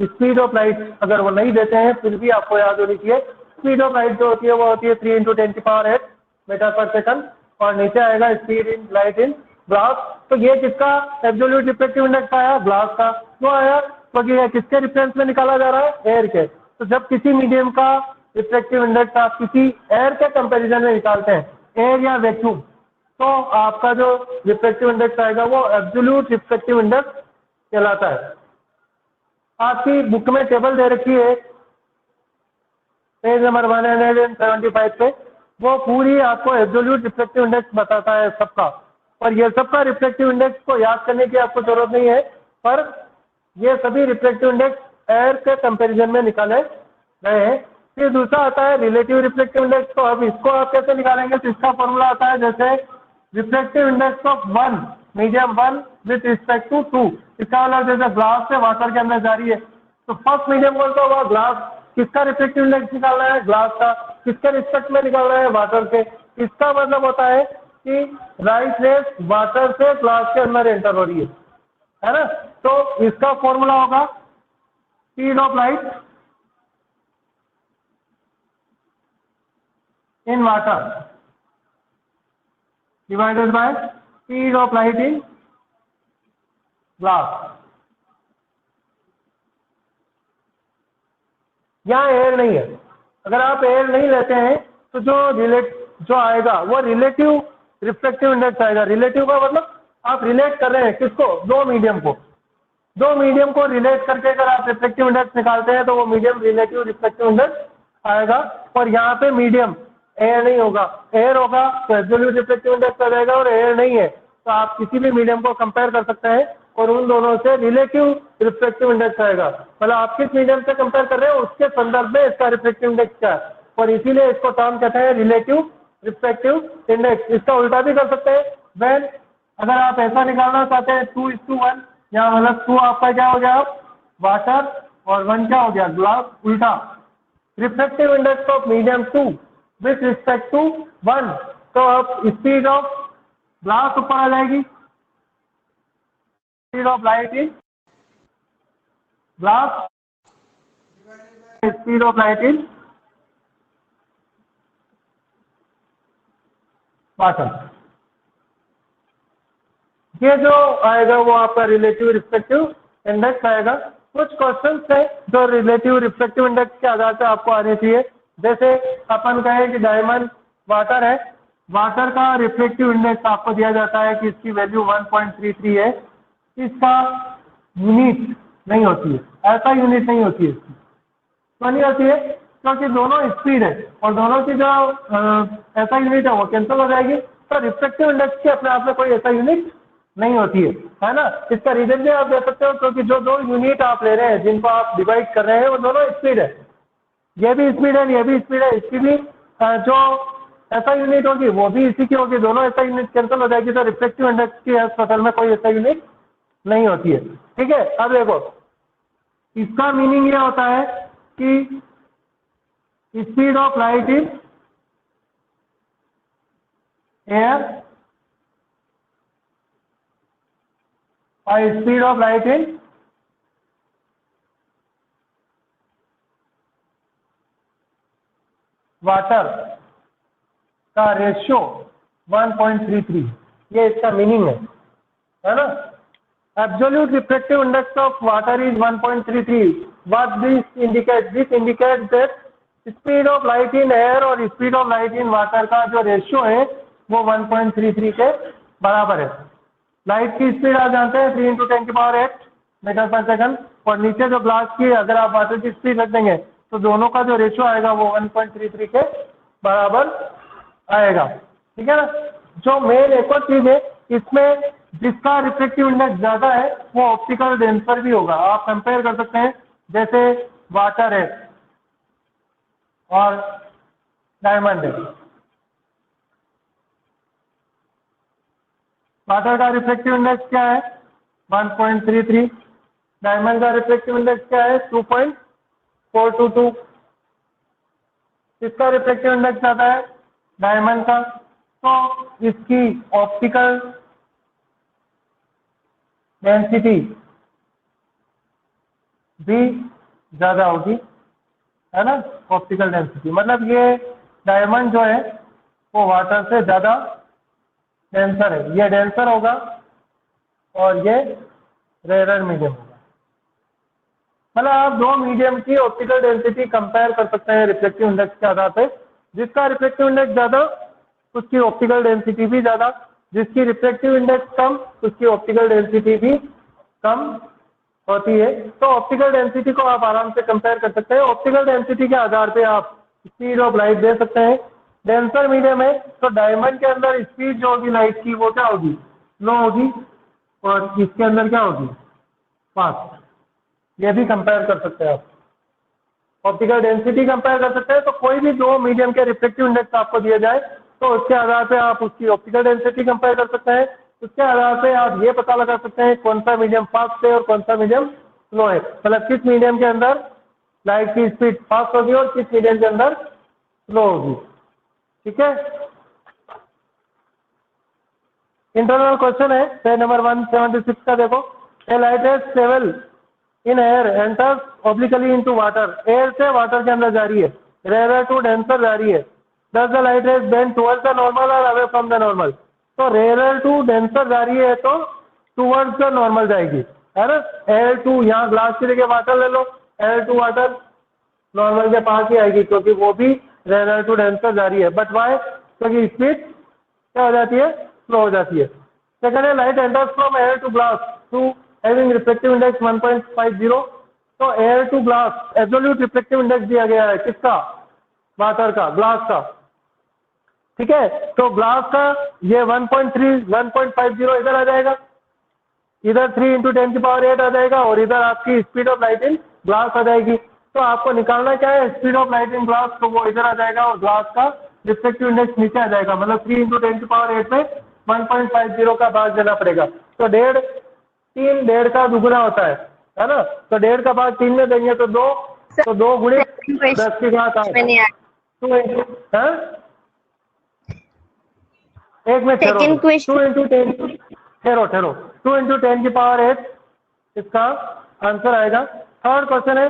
S1: स्पीड ऑफ लाइट अगर वो नहीं देते हैं फिर भी आपको याद होनी चाहिए। स्पीड ऑफ लाइट जो होती है वो होती है 3 × 10⁸ मीटर पर सेकंड, और नीचे आएगा speed in light in glass. तो ये किसका एब्सोल्यूट रिफ्रैक्टिव इंडेक्स आया, ग्लास का। क्यों आया, क्योंकि ये किसके रिफरेंस में निकाला जा रहा है, एयर के। तो जब किसी मीडियम का रिफ्रैक्टिव इंडेक्स आप किसी एयर के कंपैरिजन में निकालते हैं, एयर या वैक्यूम, तो आपका जो रिफ्रैक्टिव इंडेक्स आएगा वो एब्सोल्यूट रिफ्रैक्टिव इंडेक्स कहलाता है। आपकी बुक में टेबल दे रखी है पेज नंबर 175 पे, वो पूरी आपको एब्सोल्यूट रिफ्रैक्टिव इंडेक्स बताता है सबका। और ये सबका रिफ्रैक्टिव इंडेक्स को याद करने की आपको जरूरत नहीं है, पर ये सभी रिफ्रैक्टिव इंडेक्स एयर के कंपैरिजन में निकाले गए हैं। फिर दूसरा आता है रिलेटिव रिफ्रैक्टिव इंडेक्स। तो अब इसको आप कैसे निकालेंगे, तो इसका फॉर्मूला आता है जैसे refractive index of one, medium one with respect to two. इसका मतलब जैसे ग्लास से वाटर के अंदर जा रही है तो फर्स्ट मीडियम कौन सा हुआ, ग्लास। किसका रिफ्रैक्टिव इंडेक्स निकालना है, ग्लास का। किसके रिस्पेक्ट में निकाल रहे हैं, वाटर के। इसका मतलब होता है कि लाइट रेस वाटर से ग्लास के अंदर एंटर हो रही है ना। तो इसका फॉर्मूला होगा speed of light in water divided by speed of light in glass. यहाँ एयर नहीं है। अगर आप एयर नहीं लेते हैं तो जो आएगा वो रिलेटिव रिफ्रैक्टिव इंडेक्स आएगा। रिलेटिव का मतलब आप रिलेट कर रहे हैं किसको, दो मीडियम को। दो मीडियम को रिलेट करके अगर आप रिफ्रैक्टिव इंडेक्स निकालते हैं तो वो मीडियम रिलेटिव रिफ्रैक्टिव इंडेक्स आएगा। और यहाँ पे मीडियम एयर नहीं होगा, एयर होगा तो एब्सोल्यूट रिफ्रैक्टिव इंडेक्स आ जाएगा, और एयर नहीं है तो आप किसी भी मीडियम को कंपेयर कर सकते हैं और उन दोनों से रिलेटिव रिफ्रैक्टिव इंडेक्स आएगा। मतलब आप किस मीडियम से कंपेयर कर रहे हैं उसके संदर्भ में इसका रिफ्रैक्टिव इंडेक्स क्या है, और इसीलिए इसको टर्म कहते हैं रिलेटिव रिफ्रैक्टिव इंडेक्स। इसका उल्टा भी कर सकते हैं। वेन अगर आप ऐसा निकालना चाहते हैं 2:1, यहाँ मतलब 2 आपका क्या हो गया वाटर और 1 क्या हो गया ग्लास, उल्टा। Refractive index of medium 2 with respect to 1, तो अब स्पीड ऑफ ग्लास ऊपर आ जाएगी, speed of light in glass, speed of light in water. ये जो आएगा वो आपका रिलेटिव रिफ्रैक्टिव इंडेक्स आएगा। कुछ क्वेश्चन है जो रिलेटिव रिफ्रैक्टिव इंडेक्स के आधार पर आपको आने चाहिए। जैसे अपन कहें कि डायमंड वाटर है, वाटर का रिफ्रैक्टिव इंडेक्स आपको दिया जाता है कि इसकी वैल्यू 1.33 है। इसका यूनिट नहीं होती है, ऐसा यूनिट नहीं होती है इसकी। तो नहीं होती है क्योंकि दोनों स्पीड है और दोनों की जो ऐसा यूनिट है वो कैंसिल हो जाएगी। तो रिफ्रैक्टिव इंडेक्स की अपने आप में कोई ऐसा यूनिट नहीं होती है ना। इसका रीजन भी आप दे सकते हो क्योंकि जो दो यूनिट आप ले रहे हैं जिनको आप डिवाइड कर रहे हैं वो दोनों स्पीड है। ये भी स्पीड है, ये भी स्पीड है। इसकी भी जो ऐसा यूनिट होगी वो भी इसी की होगी, दोनों ऐसा यूनिट कैंसिल हो जाएगी। तो रिफ्रैक्टिव इंडेक्स की असल में कोई ऐसा यूनिट नहीं होती है। ठीक है, अब देखो इसका मीनिंग ये होता है कि speed of light is air और speed of light in water का रेशियो 1.33, ये इसका मीनिंग है ना। Absolute refractive index of water is 1.33. What this indicates? This indicates that speed of light in air और speed of light in water का जो ratio है वो 1.33 के बराबर है। लाइट की स्पीड आप जानते हैं 3 × 10⁸ मीटर पर सेकंड, और नीचे जो ग्लास की अगर आप वाटर की स्पीड रख देंगे तो दोनों का जो रेशियो आएगा वो 1.33 के बराबर आएगा। ठीक है ना। जो मेन एक और चीज है इसमें, जिसका रिफ्लेक्टिव इंडेक्स ज्यादा है वो ऑप्टिकल डेंसर भी होगा। आप कंपेयर कर सकते हैं, जैसे वाटर है और डायमंड है। वाटर का रिफ्लेक्टिव इंडेक्स क्या है? 1.33। डायमंड का रिफ्लेक्टिव इंडेक्स क्या है? 2.422। इसका रिफ्लेक्टिव इंडेक्स ज्यादा है डायमंड का, तो इसकी ऑप्टिकल डेंसिटी भी ज्यादा होगी, है ना। ऑप्टिकल डेंसिटी मतलब ये डायमंड जो है वो वाटर से ज्यादा डेंसर है, ये डेंसर होगा और ये रेयर मीडियम होगा। मतलब आप दो मीडियम की ऑप्टिकल डेंसिटी कंपेयर कर सकते हैं रिफ्लेक्टिव इंडेक्स के आधार पे। जिसका रिफ्लेक्टिव इंडेक्स ज्यादा उसकी ऑप्टिकल डेंसिटी भी ज्यादा, जिसकी रिफ्लेक्टिव इंडेक्स कम उसकी ऑप्टिकल डेंसिटी भी कम होती है। तो ऑप्टिकल डेंसिटी को आप आराम से कंपेयर कर सकते हैं। ऑप्टिकल डेंसिटी के आधार पे आप स्पीड ऑफ लाइट दे सकते हैं। डेंसर मीडियम है तो डायमंड के अंदर स्पीड जो होगी लाइट की वो क्या होगी? स्लो होगी, और इसके अंदर क्या होगी? फास्ट। ये भी कंपेयर कर सकते हैं आप। ऑप्टिकल डेंसिटी कंपेयर कर सकते हैं। तो कोई भी दो मीडियम के रिफ्लेक्टिव इंडेक्स आपको दिया जाए तो उसके आधार पे आप उसकी ऑप्टिकल डेंसिटी कंपेयर कर सकते हैं। उसके आधार पे आप ये पता लगा सकते हैं कौन सा मीडियम फास्ट है और कौन सा मीडियम स्लो है। मतलब किस मीडियम के अंदर लाइट की स्पीड फास्ट होगी और किस मीडियम के अंदर स्लो होगी। ठीक है। इंटरनल क्वेश्चन है पेज नंबर 176 का। देखो, ए लाइट है travel in air enters obliquely into water. Air से वाटर के अंदर जा रही है, रेयर टू डेंसर जा रही है। Does the light rays bend towards the normal or away from the normal? तो रेयर टू डेंसर जा रही है तो टूवर्ड्स द नॉर्मल जाएगी, है ना। एयर टू, यहाँ ग्लास की जगह वाटर ले लो, एयर टू वाटर नॉर्मल के पास ही आएगी क्योंकि वो भी रेयर टू डेंसर जा रही है। But why? क्योंकि स्पीड क्या हो जाती है? स्लो हो जाती है। सेकंड है light enters from air to glass to having reflective index 1.50। तो air to glass absolute reflective index दिया गया है किसका? वाटर का, ग्लास का। ठीक है। तो ग्लास का ये 1.50 इधर आ जाएगा, इधर 3 × 10⁸ आ जाएगा, और इधर आपकी speed of light in glass आ जाएगी। तो आपको निकालना क्या है? Speed of light in glass, तो वो इधर आ जाएगा और ग्लास का रिफ्लेक्टिव इंडेक्स नीचे आ जाएगा। मतलब 3 × 10⁸ में 1.50 का भाग देना पड़ेगा। तो 1.5 का दुगुना होता है ना। तो 1.5 का भाग 3 में देंगे तो 2, तो 2 × 10 की घात 8। तो एक में ठहरो, 2 × 10 ठहरो 2 × 10⁸ इसका आंसर आएगा। थर्ड क्वेश्चन है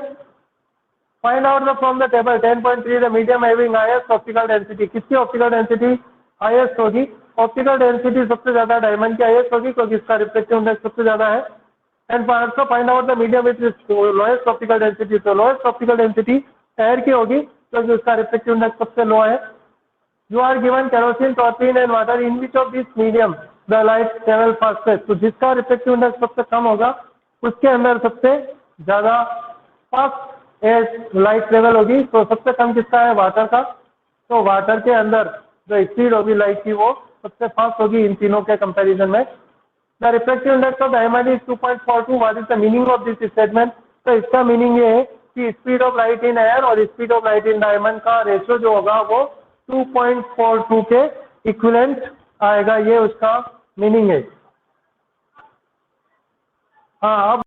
S1: find out the from the table 10.3 the medium having highest optical density. किसकी ऑप्टिकल डेंसिटी हाईएस्ट होगी? ऑप्टिकल डेंसिटी सबसे ज्यादा डायमंड की हाईएस्ट होगी क्योंकि इसका रिफ्लेक्टिव इंडेक्स सबसे ज्यादा है। And also find out the medium which lowest optical density. तो लोएस्ट ऑप्टिकल डेंसिटी एयर की होगी क्योंकि उसका रिफ्लेक्टिव इंडेक्स सबसे लो है। You are given kerosene, torpene and water. In which of these medium the light travel fastest? तो जिसका reflective index सबसे कम होगा उसके अंदर सबसे ज्यादा फास्ट एयर लाइट ट्रेवल होगी। तो सबसे कम किसका है? वाटर का। तो वाटर के अंदर जो स्पीड होगी लाइट की वो सबसे फास्ट होगी इन तीनों के कंपैरिजन में। The reflective index of diamond is 2.42। What is the meaning of this statement? तो इसका मीनिंग ये है कि speed of light in air और speed of light in diamond का रेशियो जो होगा वो 2.42 के इक्विवेलेंट आएगा। ये उसका मीनिंग है। हाँ, अब